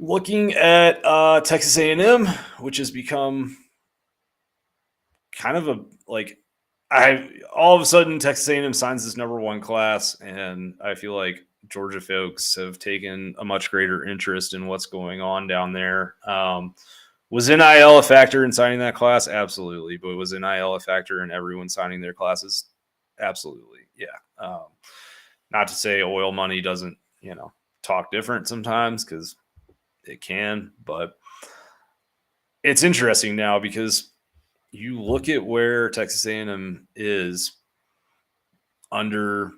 Looking at Texas A&M, which has become kind of all of a sudden Texas A&M signs this number one class, and I feel like Georgia folks have taken a much greater interest in what's going on down there. Was NIL a factor in signing that class? Absolutely. But was NIL a factor in everyone signing their classes? Absolutely. Yeah. Not to say oil money doesn't, talk different sometimes, because it can, but it's interesting now because you look at where Texas A&M is under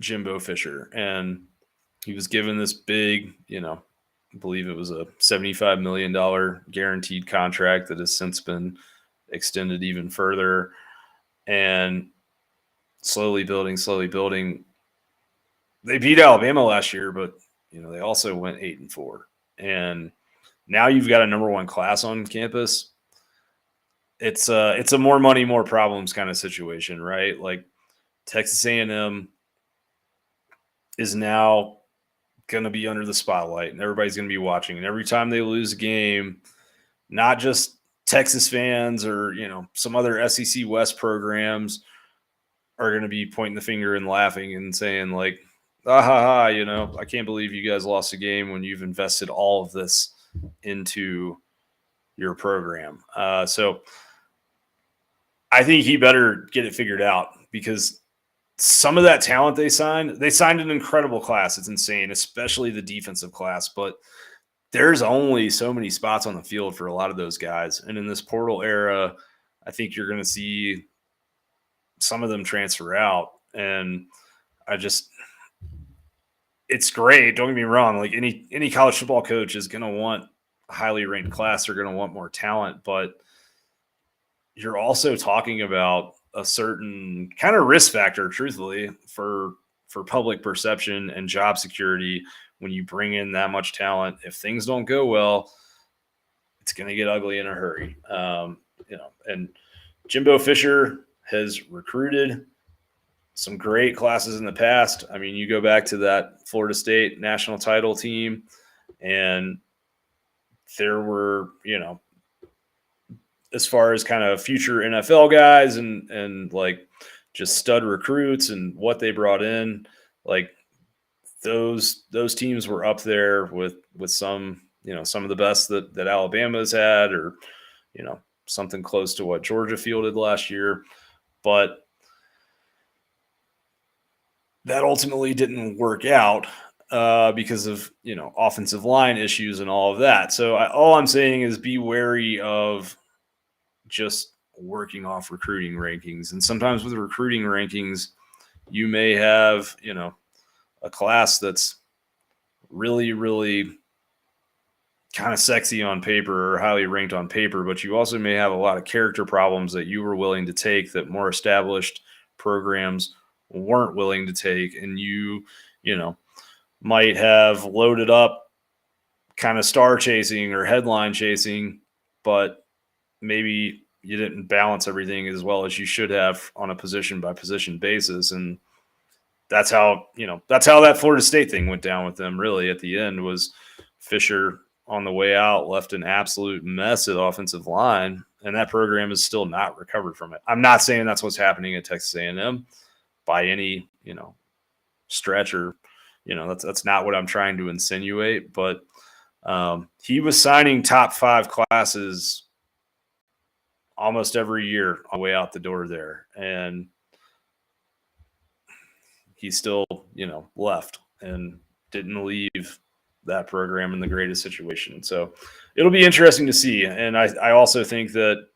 Jimbo Fisher, and he was given this big, I believe it was a $75 million guaranteed contract that has since been extended even further, and slowly building. They beat Alabama last year, but they also went 8-4, and now you've got a number one class on campus. It's a more money, more problems kind of situation, right? Like Texas A&M is now going to be under the spotlight, and everybody's going to be watching. And every time they lose a game, not just Texas fans or some other SEC West programs are going to be pointing the finger and laughing and saying like, "Ah ha ha!" I can't believe you guys lost a game when you've invested all of this into your program. So I think he better get it figured out, because some of that talent they signed an incredible class. It's insane, especially the defensive class. But there's only so many spots on the field for a lot of those guys. And in this portal era, I think you're going to see some of them transfer out. And it's great. Don't get me wrong. Like any college football coach is going to want a highly ranked class. They're going to want more talent, but you're also talking about a certain kind of risk factor, truthfully, for public perception and job security when you bring in that much talent. If things don't go well, it's going to get ugly in a hurry. And Jimbo Fisher has recruited some great classes in the past. I mean, you go back to that Florida State national title team, and there were, as far as kind of future NFL guys and like just stud recruits and what they brought in, like those teams were up there with some, some of the best that Alabama's had, or, something close to what Georgia fielded last year. But that ultimately didn't work out because of, offensive line issues and all of that. So all I'm saying is be wary of just working off recruiting rankings. And sometimes with recruiting rankings, you may have, a class that's really, really kind of sexy on paper or highly ranked on paper, but you also may have a lot of character problems that you were willing to take that more established programs weren't willing to take. And you might have loaded up kind of star chasing or headline chasing, but maybe you didn't balance everything as well as you should have on a position by position basis. And that's how that Florida State thing went down with them. Really at the end was Fisher on the way out left an absolute mess at offensive line, and that program is still not recovered from it. I'm not saying that's what's happening at Texas A&M by any, stretch, or, that's not what I'm trying to insinuate, but he was signing top 5 classes almost every year on the way out the door there. And he still, left and didn't leave that program in the greatest situation. So it'll be interesting to see. And I also think that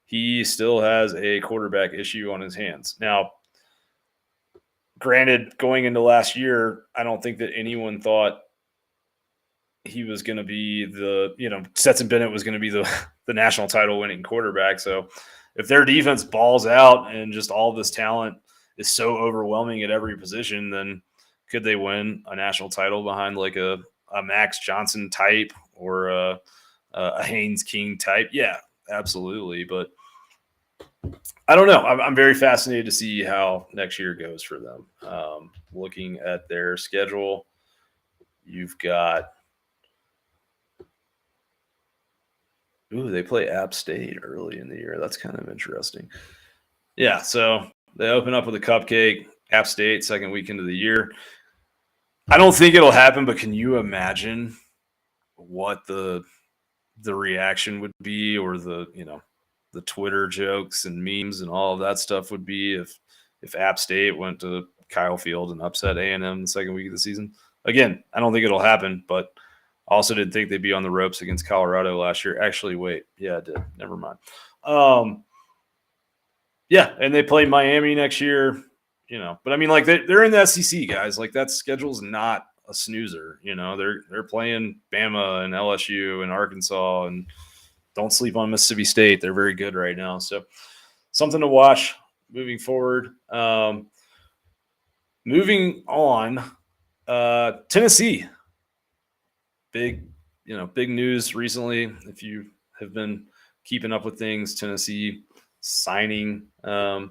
he still has a quarterback issue on his hands. Now, granted, going into last year, I don't think that anyone thought he was going to be Stetson Bennett was going to be the national title winning quarterback. So if their defense balls out and just all this talent is so overwhelming at every position, then could they win a national title behind like a Max Johnson type or a Haynes King type? Yeah, absolutely. But I don't know. I'm very fascinated to see how next year goes for them. Looking at their schedule, you've got they play App State early in the year. That's kind of interesting. Yeah, so they open up with a cupcake. App State, second weekend of the year. I don't think it'll happen, but can you imagine what the reaction would be, or the Twitter jokes and memes and all of that stuff would be if App State went to Kyle Field and upset A&M the second week of the season? Again, I don't think it'll happen, but I also didn't think they'd be on the ropes against Colorado last year. Actually, wait, yeah, I did. Never mind. Yeah, and they play Miami next year, But I mean, like they're in the SEC, guys. Like that schedule's not a snoozer. They're playing Bama and LSU and Arkansas, and don't sleep on Mississippi State. They're very good right now. So something to watch moving forward. Moving on, Tennessee. Big news recently. If you have been keeping up with things, Tennessee signing, or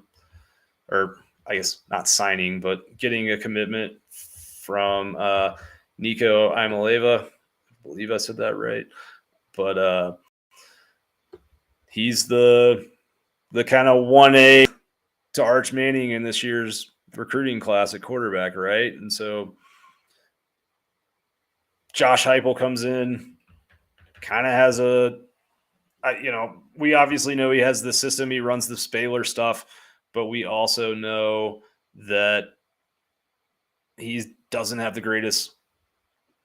I guess not signing, but getting a commitment from Nico Imaleva. I believe I said that right. But he's the kind of 1A to Arch Manning in this year's recruiting class at quarterback, right? And so Josh Heupel comes in, kind of has we obviously know he has the system. He runs the Spaylor stuff, but we also know that he doesn't have the greatest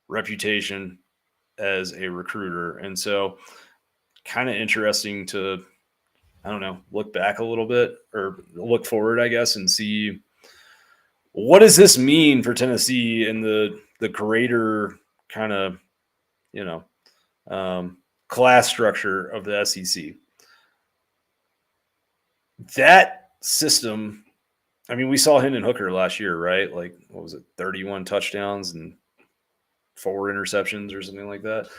reputation as a recruiter. And so kind of interesting to, I don't know, look back a little bit or look forward, I guess, and see what does this mean for Tennessee in the greater kind of, class structure of the SEC. That system, I mean, we saw Hendon Hooker last year, right? Like, what was it, 31 touchdowns and 4 interceptions or something like that.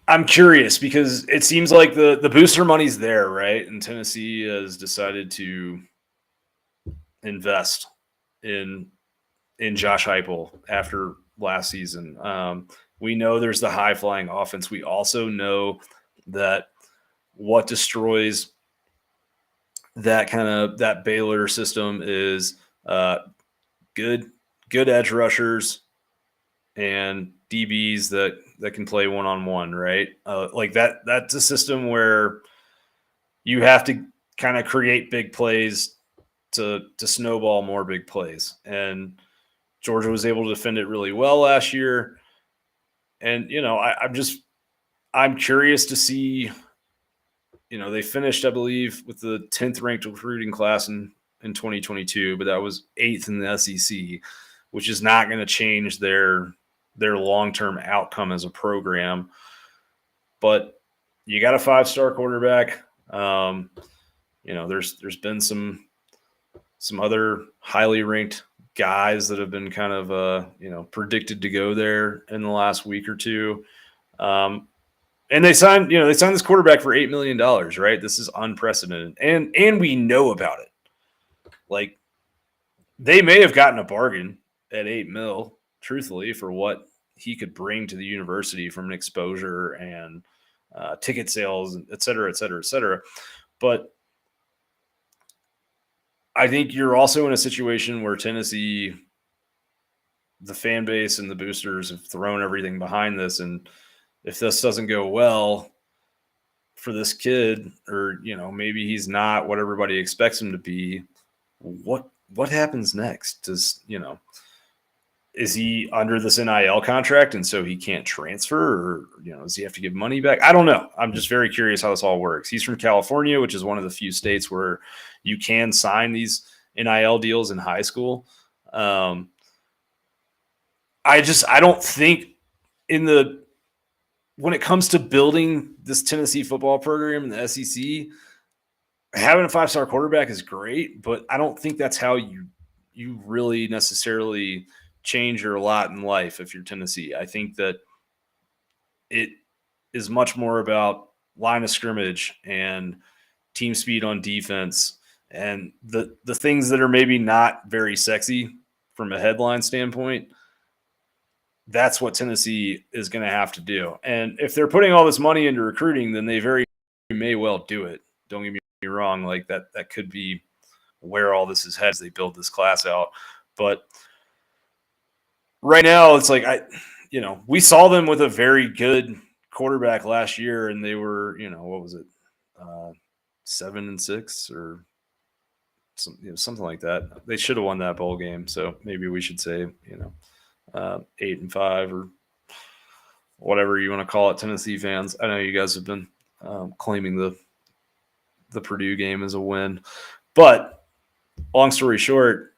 I'm curious because it seems like the booster money's there, right? And Tennessee has decided to invest in Josh Heupel after last season. We know there's the high flying offense. We also know that what destroys that Baylor system is good edge rushers and DBs that can play one-on-one, right? Like that's a system where you have to kind of create big plays to snowball more big plays. And Georgia was able to defend it really well last year. And, I'm curious to see, they finished, I believe, with the 10th ranked recruiting class in 2022, but that was 8th in the SEC, which is not going to change their long-term outcome as a program. But you got a 5-star quarterback. There's been some other highly ranked guys that have been kind of predicted to go there in the last week or two. And they signed this quarterback for $8 million, right? This is unprecedented. And we know about it. Like, they may have gotten a bargain at $8 million, truthfully, for what he could bring to the university from an exposure and ticket sales, et cetera, et cetera, et cetera. But I think you're also in a situation where Tennessee, the fan base and the boosters have thrown everything behind this. And if this doesn't go well for this kid, or, maybe he's not what everybody expects him to be, what happens next? Is he under this NIL contract and so he can't transfer, or, does he have to give money back? I don't know. I'm just very curious how this all works. He's from California, which is one of the few states where you can sign these NIL deals in high school. I don't think when it comes to building this Tennessee football program in the SEC, having a 5-star quarterback is great, but I don't think that's how you really necessarily change your lot in life if you're Tennessee. I think that it is much more about line of scrimmage and team speed on defense and the things that are maybe not very sexy from a headline standpoint. that's what Tennessee is going to have to do. And if they're putting all this money into recruiting, then they very may well do it. Don't get me wrong. Like that could be where all this is headed as they build this class out. But right now it's like, we saw them with a very good quarterback last year, and they were, what was it? 7-6 or something like that. They should have won that bowl game. So maybe we should say, 8-5 or whatever you want to call it, Tennessee fans. I know you guys have been claiming the Purdue game as a win, but long story short,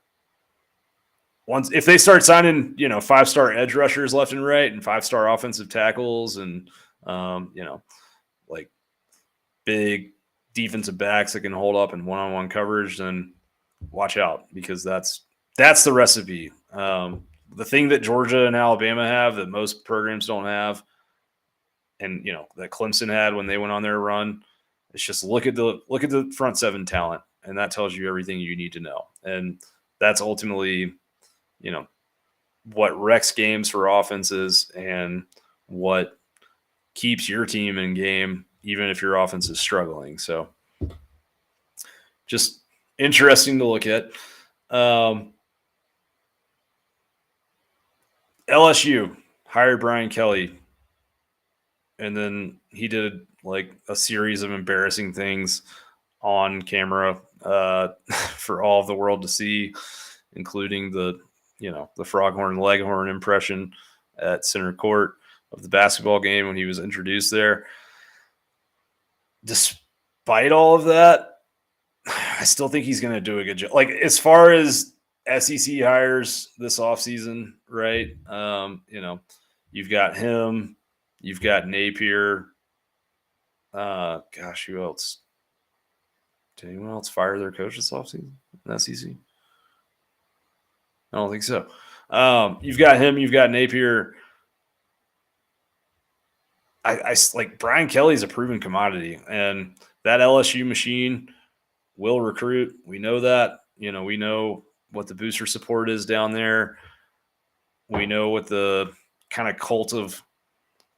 if they start signing, 5-star edge rushers left and right and 5-star offensive tackles and like big defensive backs that can hold up in one-on-one coverage, then watch out, because that's the recipe. The thing that Georgia and Alabama have that most programs don't have, and that Clemson had when they went on their run, it's just look at the front seven talent, and that tells you everything you need to know. And that's ultimately, what wrecks games for offenses and what keeps your team in game, even if your offense is struggling. So just interesting to look at. LSU hired Brian Kelly, and then he did like a series of embarrassing things on camera for all of the world to see, including the Froghorn Leghorn impression at center court of the basketball game when he was introduced there. Despite all of that, I still think he's going to do a good job. Like, as far as SEC hires this offseason, right? You've got him, you've got Napier. Who else? Did anyone else fire their coach this offseason in the SEC? I don't think so. You've got him, you've got Napier. I like Brian Kelly's a proven commodity, and that LSU machine will recruit. We know that. We know what the booster support is down there. We know what the kind of cult of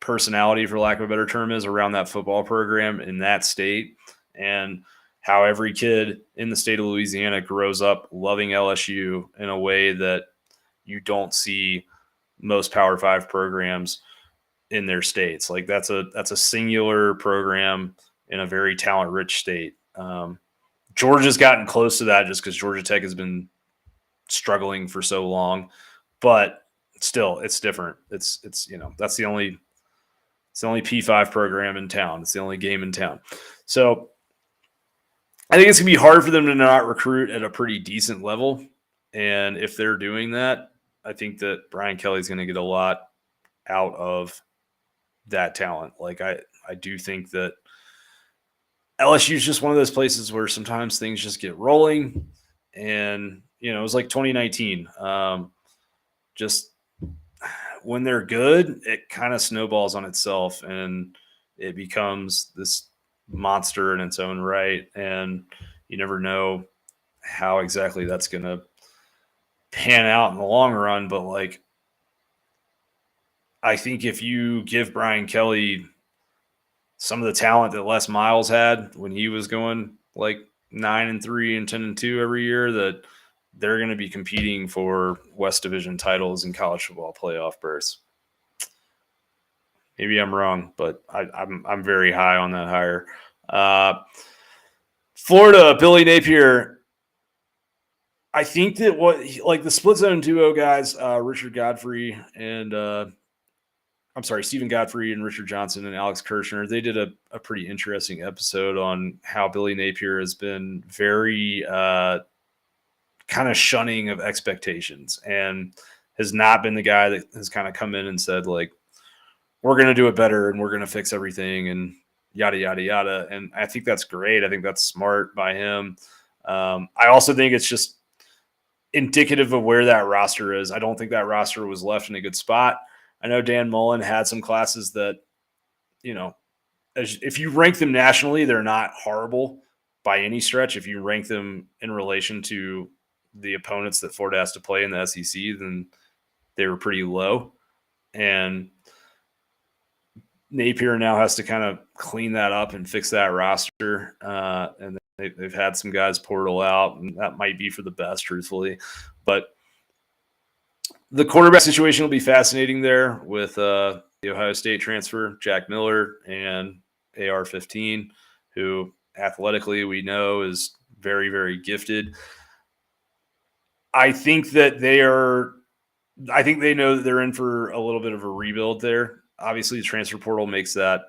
personality, for lack of a better term, is around that football program in that state, and how every kid in the state of Louisiana grows up loving LSU in a way that you don't see most Power 5 programs in their states. Like, that's a singular program in a very talent-rich state. Georgia's gotten close to that just because Georgia Tech has been struggling for so long, but still, it's different. It's that's the only P5 program in town. It's the only game in town. So I think it's gonna be hard for them to not recruit at a pretty decent level. And if they're doing that, I think that Brian Kelly's going to get a lot out of that talent. Like, I do think that LSU is just one of those places where sometimes things just get rolling, and it was like 2019. Just when they're good, it kind of snowballs on itself, and it becomes this monster in its own right. And you never know how exactly that's going to pan out in the long run. But like, I think if you give Brian Kelly some of the talent that Les Miles had when he was going like 9-3 and 10-2 every year, that they're going to be competing for West Division titles and college football playoff berths. Maybe I'm wrong, but I'm very high on that hire. Florida, Billy Napier. I think that the split zone duo guys, Richard Godfrey and Stephen Godfrey and Richard Johnson and Alex Kirshner, they did a pretty interesting episode on how Billy Napier has been very kind of shunning of expectations and has not been the guy that has kind of come in and said, like, we're going to do it better and we're going to fix everything and yada, yada, yada. And I think that's great. I think that's smart by him. I also think it's just indicative of where that roster is. I don't think that roster was left in a good spot. I know Dan Mullen had some classes that, if you rank them nationally, they're not horrible by any stretch. If you rank them in relation to the opponents that Florida has to play in the SEC, then they were pretty low. And Napier now has to kind of clean that up and fix that roster. And they've had some guys portal out, and that might be for the best, truthfully. But the quarterback situation will be fascinating there with the Ohio State transfer, Jack Miller, and AR-15, who athletically we know is very, very gifted. I think that they know that they're in for a little bit of a rebuild there. Obviously, the transfer portal makes that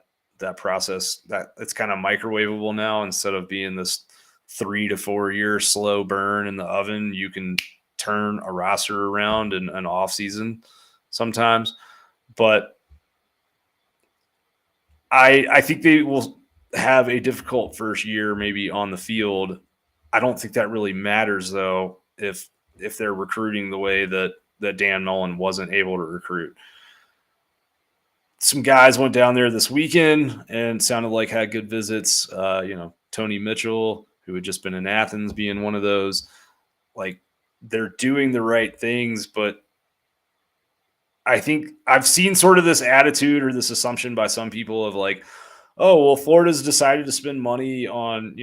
process that it's kind of microwavable now. Instead of being this 3 to 4 year slow burn in the oven, you can turn a roster around in an off season sometimes. But I think they will have a difficult first year maybe on the field. I don't think that really matters though if they're recruiting the way that Dan Mullen wasn't able to recruit. Some guys went down there this weekend and sounded like had good visits. Tony Mitchell, who had just been in Athens, being one of those. Like, they're doing the right things, but I think I've seen sort of this attitude or this assumption by some people of like, oh, well, Florida's decided to spend money on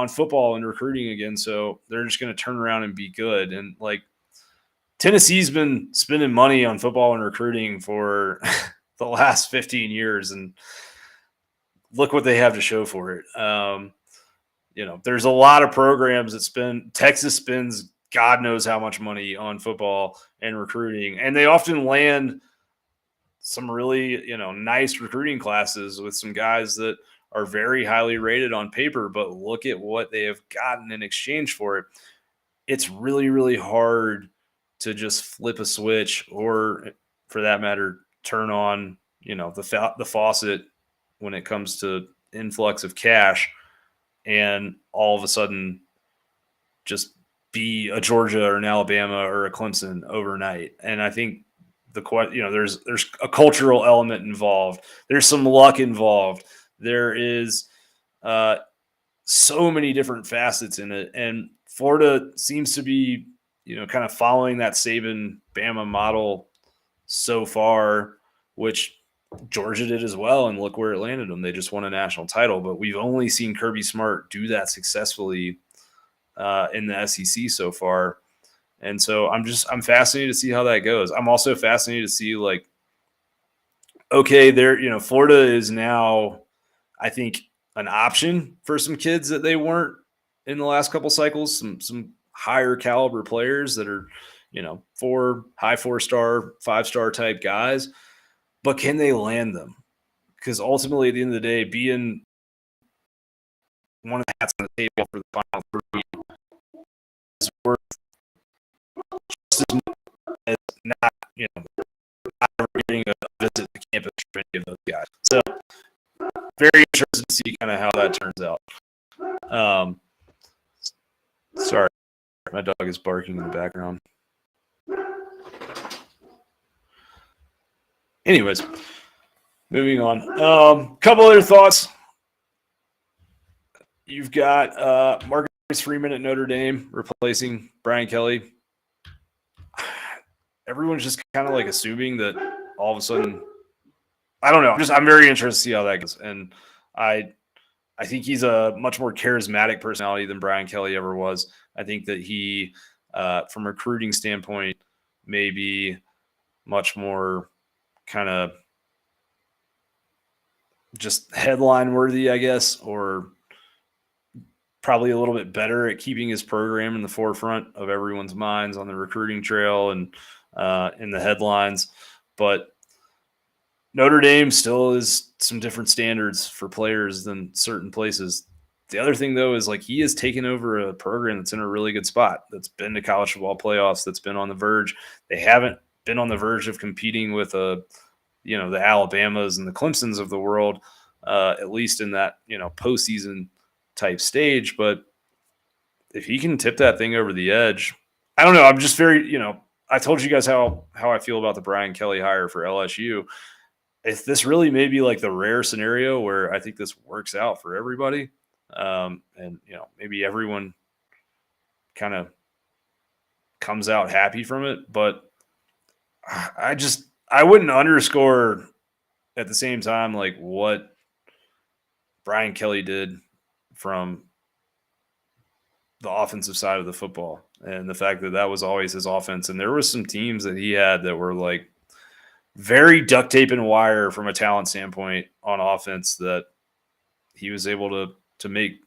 football and recruiting again, so they're just going to turn around and be good. And like, Tennessee's been spending money on football and recruiting for the last 15 years, and look what they have to show for it. There's a lot of programs that spend. Texas spends God knows how much money on football and recruiting, and they often land some really nice recruiting classes with some guys that are very highly rated on paper. But look at what they have gotten in exchange for it. It's really, really hard to just flip a switch, or for that matter, turn on, the faucet when it comes to influx of cash, and all of a sudden just be a Georgia or an Alabama or a Clemson overnight. And I think there's a cultural element involved. There's some luck involved. There is so many different facets in it, and Florida seems to be, kind of following that Saban Bama model so far, which Georgia did as well. And look where it landed them. They just won a national title, but we've only seen Kirby Smart do that successfully in the SEC so far. And so I'm fascinated to see how that goes. I'm also fascinated to see Florida is now, I think, an option for some kids that they weren't in the last couple cycles, some higher caliber players that are, high 4-star, 5-star type guys, but can they land them? Because ultimately at the end of the day, being one of the hats on the table for the final three is worth just as much as not ever getting a visit to campus for any of those guys. So very interested to see kind of how that turns out. Sorry, my dog is barking in the background. Anyways, moving on. Couple other thoughts. You've got Marcus Freeman at Notre Dame replacing Brian Kelly. Everyone's just kind of like assuming that all of a sudden, I don't know. I'm very interested to see how that goes. And I think he's a much more charismatic personality than Brian Kelly ever was. I think that he, from a recruiting standpoint, may be much more kind of just headline worthy, I guess, or probably a little bit better at keeping his program in the forefront of everyone's minds on the recruiting trail and in the headlines. But Notre Dame still is some different standards for players than certain places. The other thing, though, is he has taken over a program that's in a really good spot, that's been to college football playoffs, that's been on the verge. They haven't been on the verge of competing with the Alabamas and the Clemsons of the world, at least in that, postseason type stage. But if he can tip that thing over the edge, I don't know. I'm just very, I told you guys how I feel about the Brian Kelly hire for LSU. If this really may be the rare scenario where I think this works out for everybody, and maybe everyone kind of comes out happy from it, but I I wouldn't underscore at the same time like what Brian Kelly did from the offensive side of the football and the fact that that was always his offense. And there was some teams that he had that were like very duct tape and wire from a talent standpoint on offense that he was able to make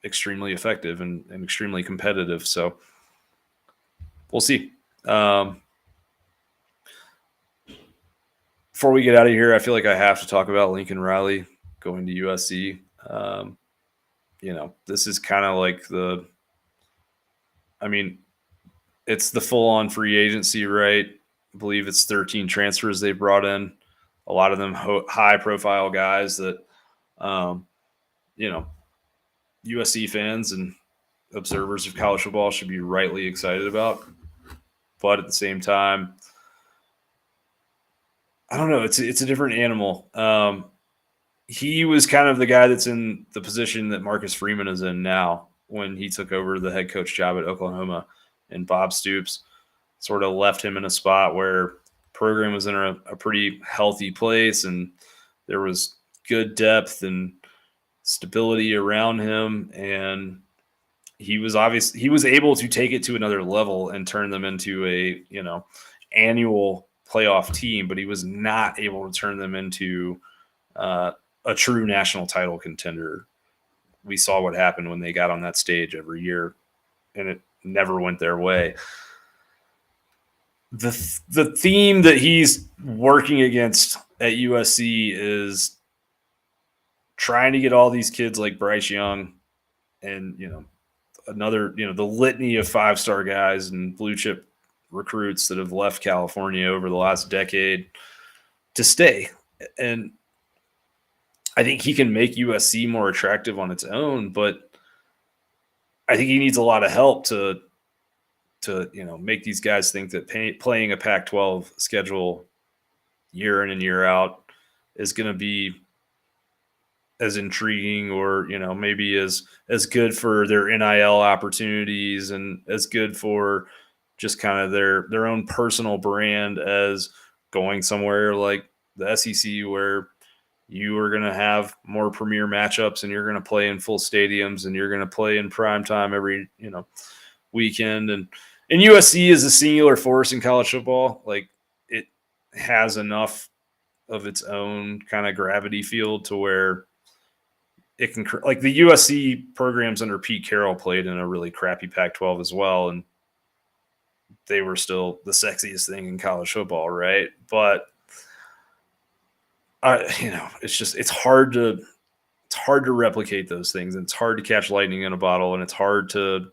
extremely effective and extremely competitive. So we'll see. Before we get out of here, I feel like I have to talk about Lincoln Riley going to USC. This is kind of like it's the full on free agency, right? I believe it's 13 transfers they brought in. A lot of them high profile guys that, USC fans and observers of college football should be rightly excited about. But at the same time, I don't know. It's a different animal. He was kind of the guy that's in the position that Marcus Freeman is in now when he took over the head coach job at Oklahoma, and Bob Stoops sort of left him in a spot where the program was in a pretty healthy place and there was good depth and stability around him, and he was able to take it to another level and turn them into a annual playoff team, but he was not able to turn them into a true national title contender. We saw what happened when they got on that stage every year, and it never went their way. The theme that he's working against at USC is trying to get all these kids like Bryce Young and the litany of 5-star guys and blue chip recruits that have left California over the last decade to stay. And I think he can make USC more attractive on its own, but I think he needs a lot of help to make these guys think that playing a Pac-12 schedule year in and year out is going to be as intriguing or maybe as good for their NIL opportunities and as good for just kind of their own personal brand as going somewhere like the SEC where you are going to have more premier matchups and you're going to play in full stadiums and you're going to play in prime time every weekend. And USC is a singular force in college football. Like, it has enough of its own kind of gravity field to where it can, like, the USC programs under Pete Carroll played in a really crappy Pac-12 as well, and they were still the sexiest thing in college football, right? But it's hard to replicate those things, and it's hard to catch lightning in a bottle, and it's hard to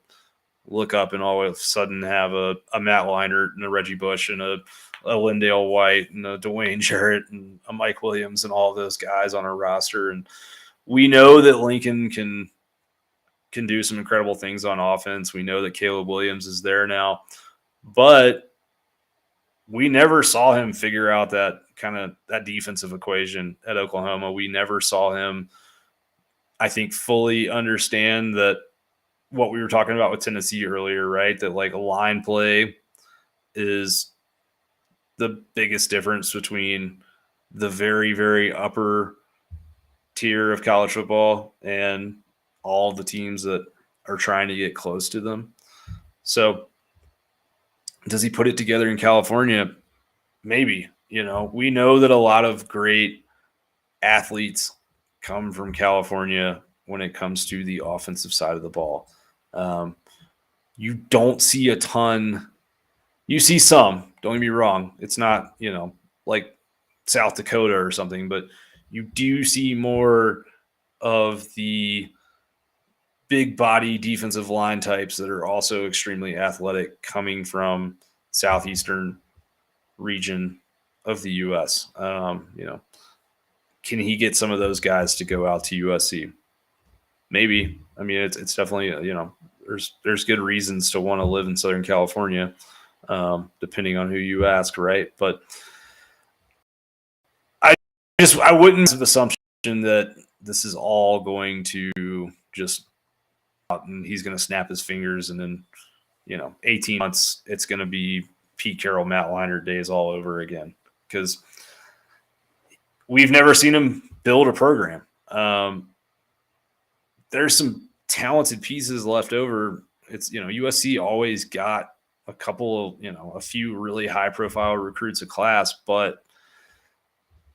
look up and all of a sudden have a Matt Leinart and a Reggie Bush and a Lindale White and a Dwayne Jarrett and a Mike Williams and all of those guys on our roster. And we know that Lincoln can do some incredible things on offense. We know that Caleb Williams is there now, but we never saw him figure out that defensive equation at Oklahoma. We never saw him, I think, fully understand that what we were talking about with Tennessee earlier, right? That like line play is the biggest difference between the very, very upper tier of college football and all the teams that are trying to get close to them. So does he put it together in California? Maybe. We know that a lot of great athletes come from California when it comes to the offensive side of the ball. You don't see a ton. You see some, don't get me wrong. It's not, like South Dakota or something, but you do see more of the big body defensive line types that are also extremely athletic coming from southeastern region of the U.S. Can he get some of those guys to go out to USC? Maybe. I mean, it's definitely, there's good reasons to want to live in Southern California, depending on who you ask, right? But I wouldn't have the assumption that this is all going to just and he's going to snap his fingers and then 18 months it's going to be Pete Carroll, Matt Leinart days all over again. because we've never seen him build a program. There's some talented pieces left over. It's, USC always got a couple of, a few really high profile recruits a class, but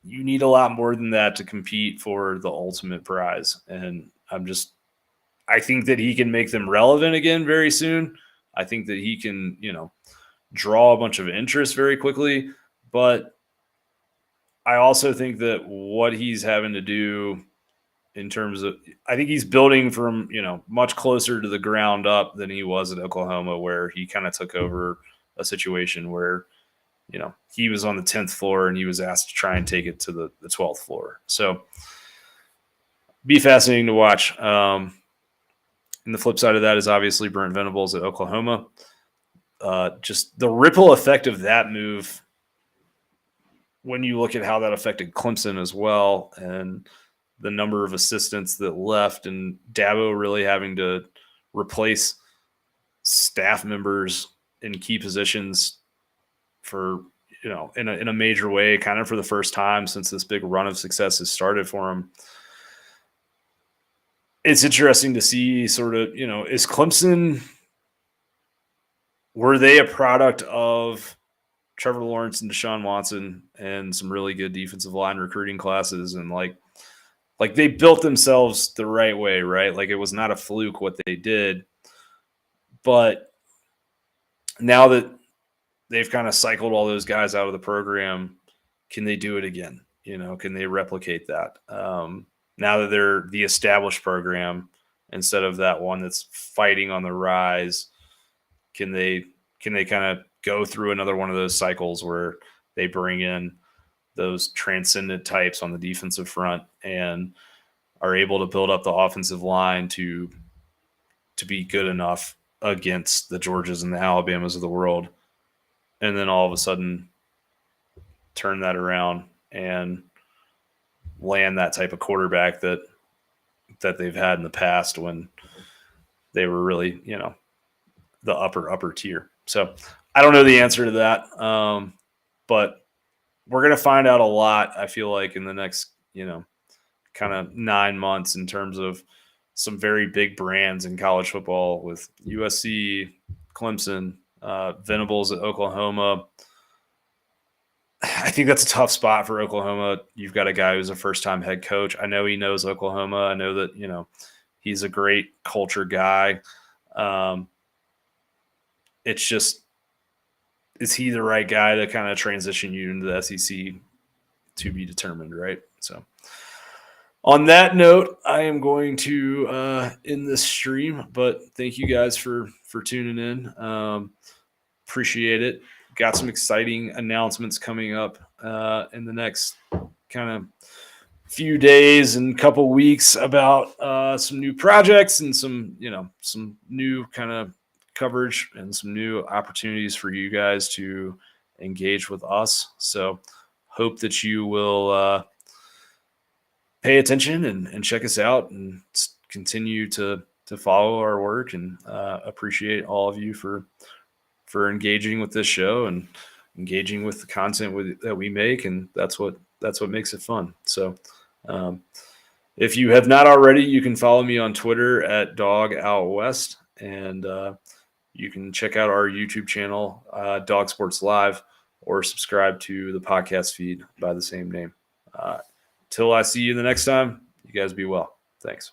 you need a lot more than that to compete for the ultimate prize. And I think that he can make them relevant again very soon. I think that he can, draw a bunch of interest very quickly, but I also think that what he's having to do in terms of, I think he's building from, much closer to the ground up than he was at Oklahoma, where he kind of took over a situation where, he was on the 10th floor and he was asked to try and take it to the 12th floor. So be fascinating to watch. And the flip side of that is obviously Brent Venables at Oklahoma. Just the ripple effect of that move, when you look at how that affected Clemson as well, and the number of assistants that left, and Dabo really having to replace staff members in key positions for, in a major way, kind of for the first time since this big run of success has started for him. It's interesting to see sort of, is Clemson, were they a product of Trevor Lawrence and Deshaun Watson and some really good defensive line recruiting classes, and like they built themselves the right way, right? Like, it was not a fluke what they did. But now that they've kind of cycled all those guys out of the program, can they do it again? Can they replicate that? Now that they're the established program instead of that one that's fighting on the rise, can they kind of go through another one of those cycles where they bring in those transcendent types on the defensive front and are able to build up the offensive line to be good enough against the Georgias and the Alabamas of the world, and then all of a sudden turn that around and land that type of quarterback that they've had in the past when they were really, the upper tier. So I don't know the answer to that, but we're going to find out a lot, I feel like, in the next, kind of 9 months in terms of some very big brands in college football with USC, Clemson, Venables at Oklahoma. I think that's a tough spot for Oklahoma. You've got a guy who's a first-time head coach. I know he knows Oklahoma. I know that, he's a great culture guy. It's just, is he the right guy to kind of transition you into the SEC? To be determined, right? So on that note, I am going to end this stream, but thank you guys for tuning in. Appreciate it. Got some exciting announcements coming up in the next kind of few days and couple weeks about some new projects and some new kind of coverage and some new opportunities for you guys to engage with us. So hope that you will pay attention and check us out and continue to follow our work, and appreciate all of you for engaging with this show and engaging with the content that we make. And that's what makes it fun. So if you have not already, you can follow me on Twitter at DogOutWest, and you can check out our YouTube channel, Dog Sports Live, or subscribe to the podcast feed by the same name. Till I see you the next time, you guys be well. Thanks.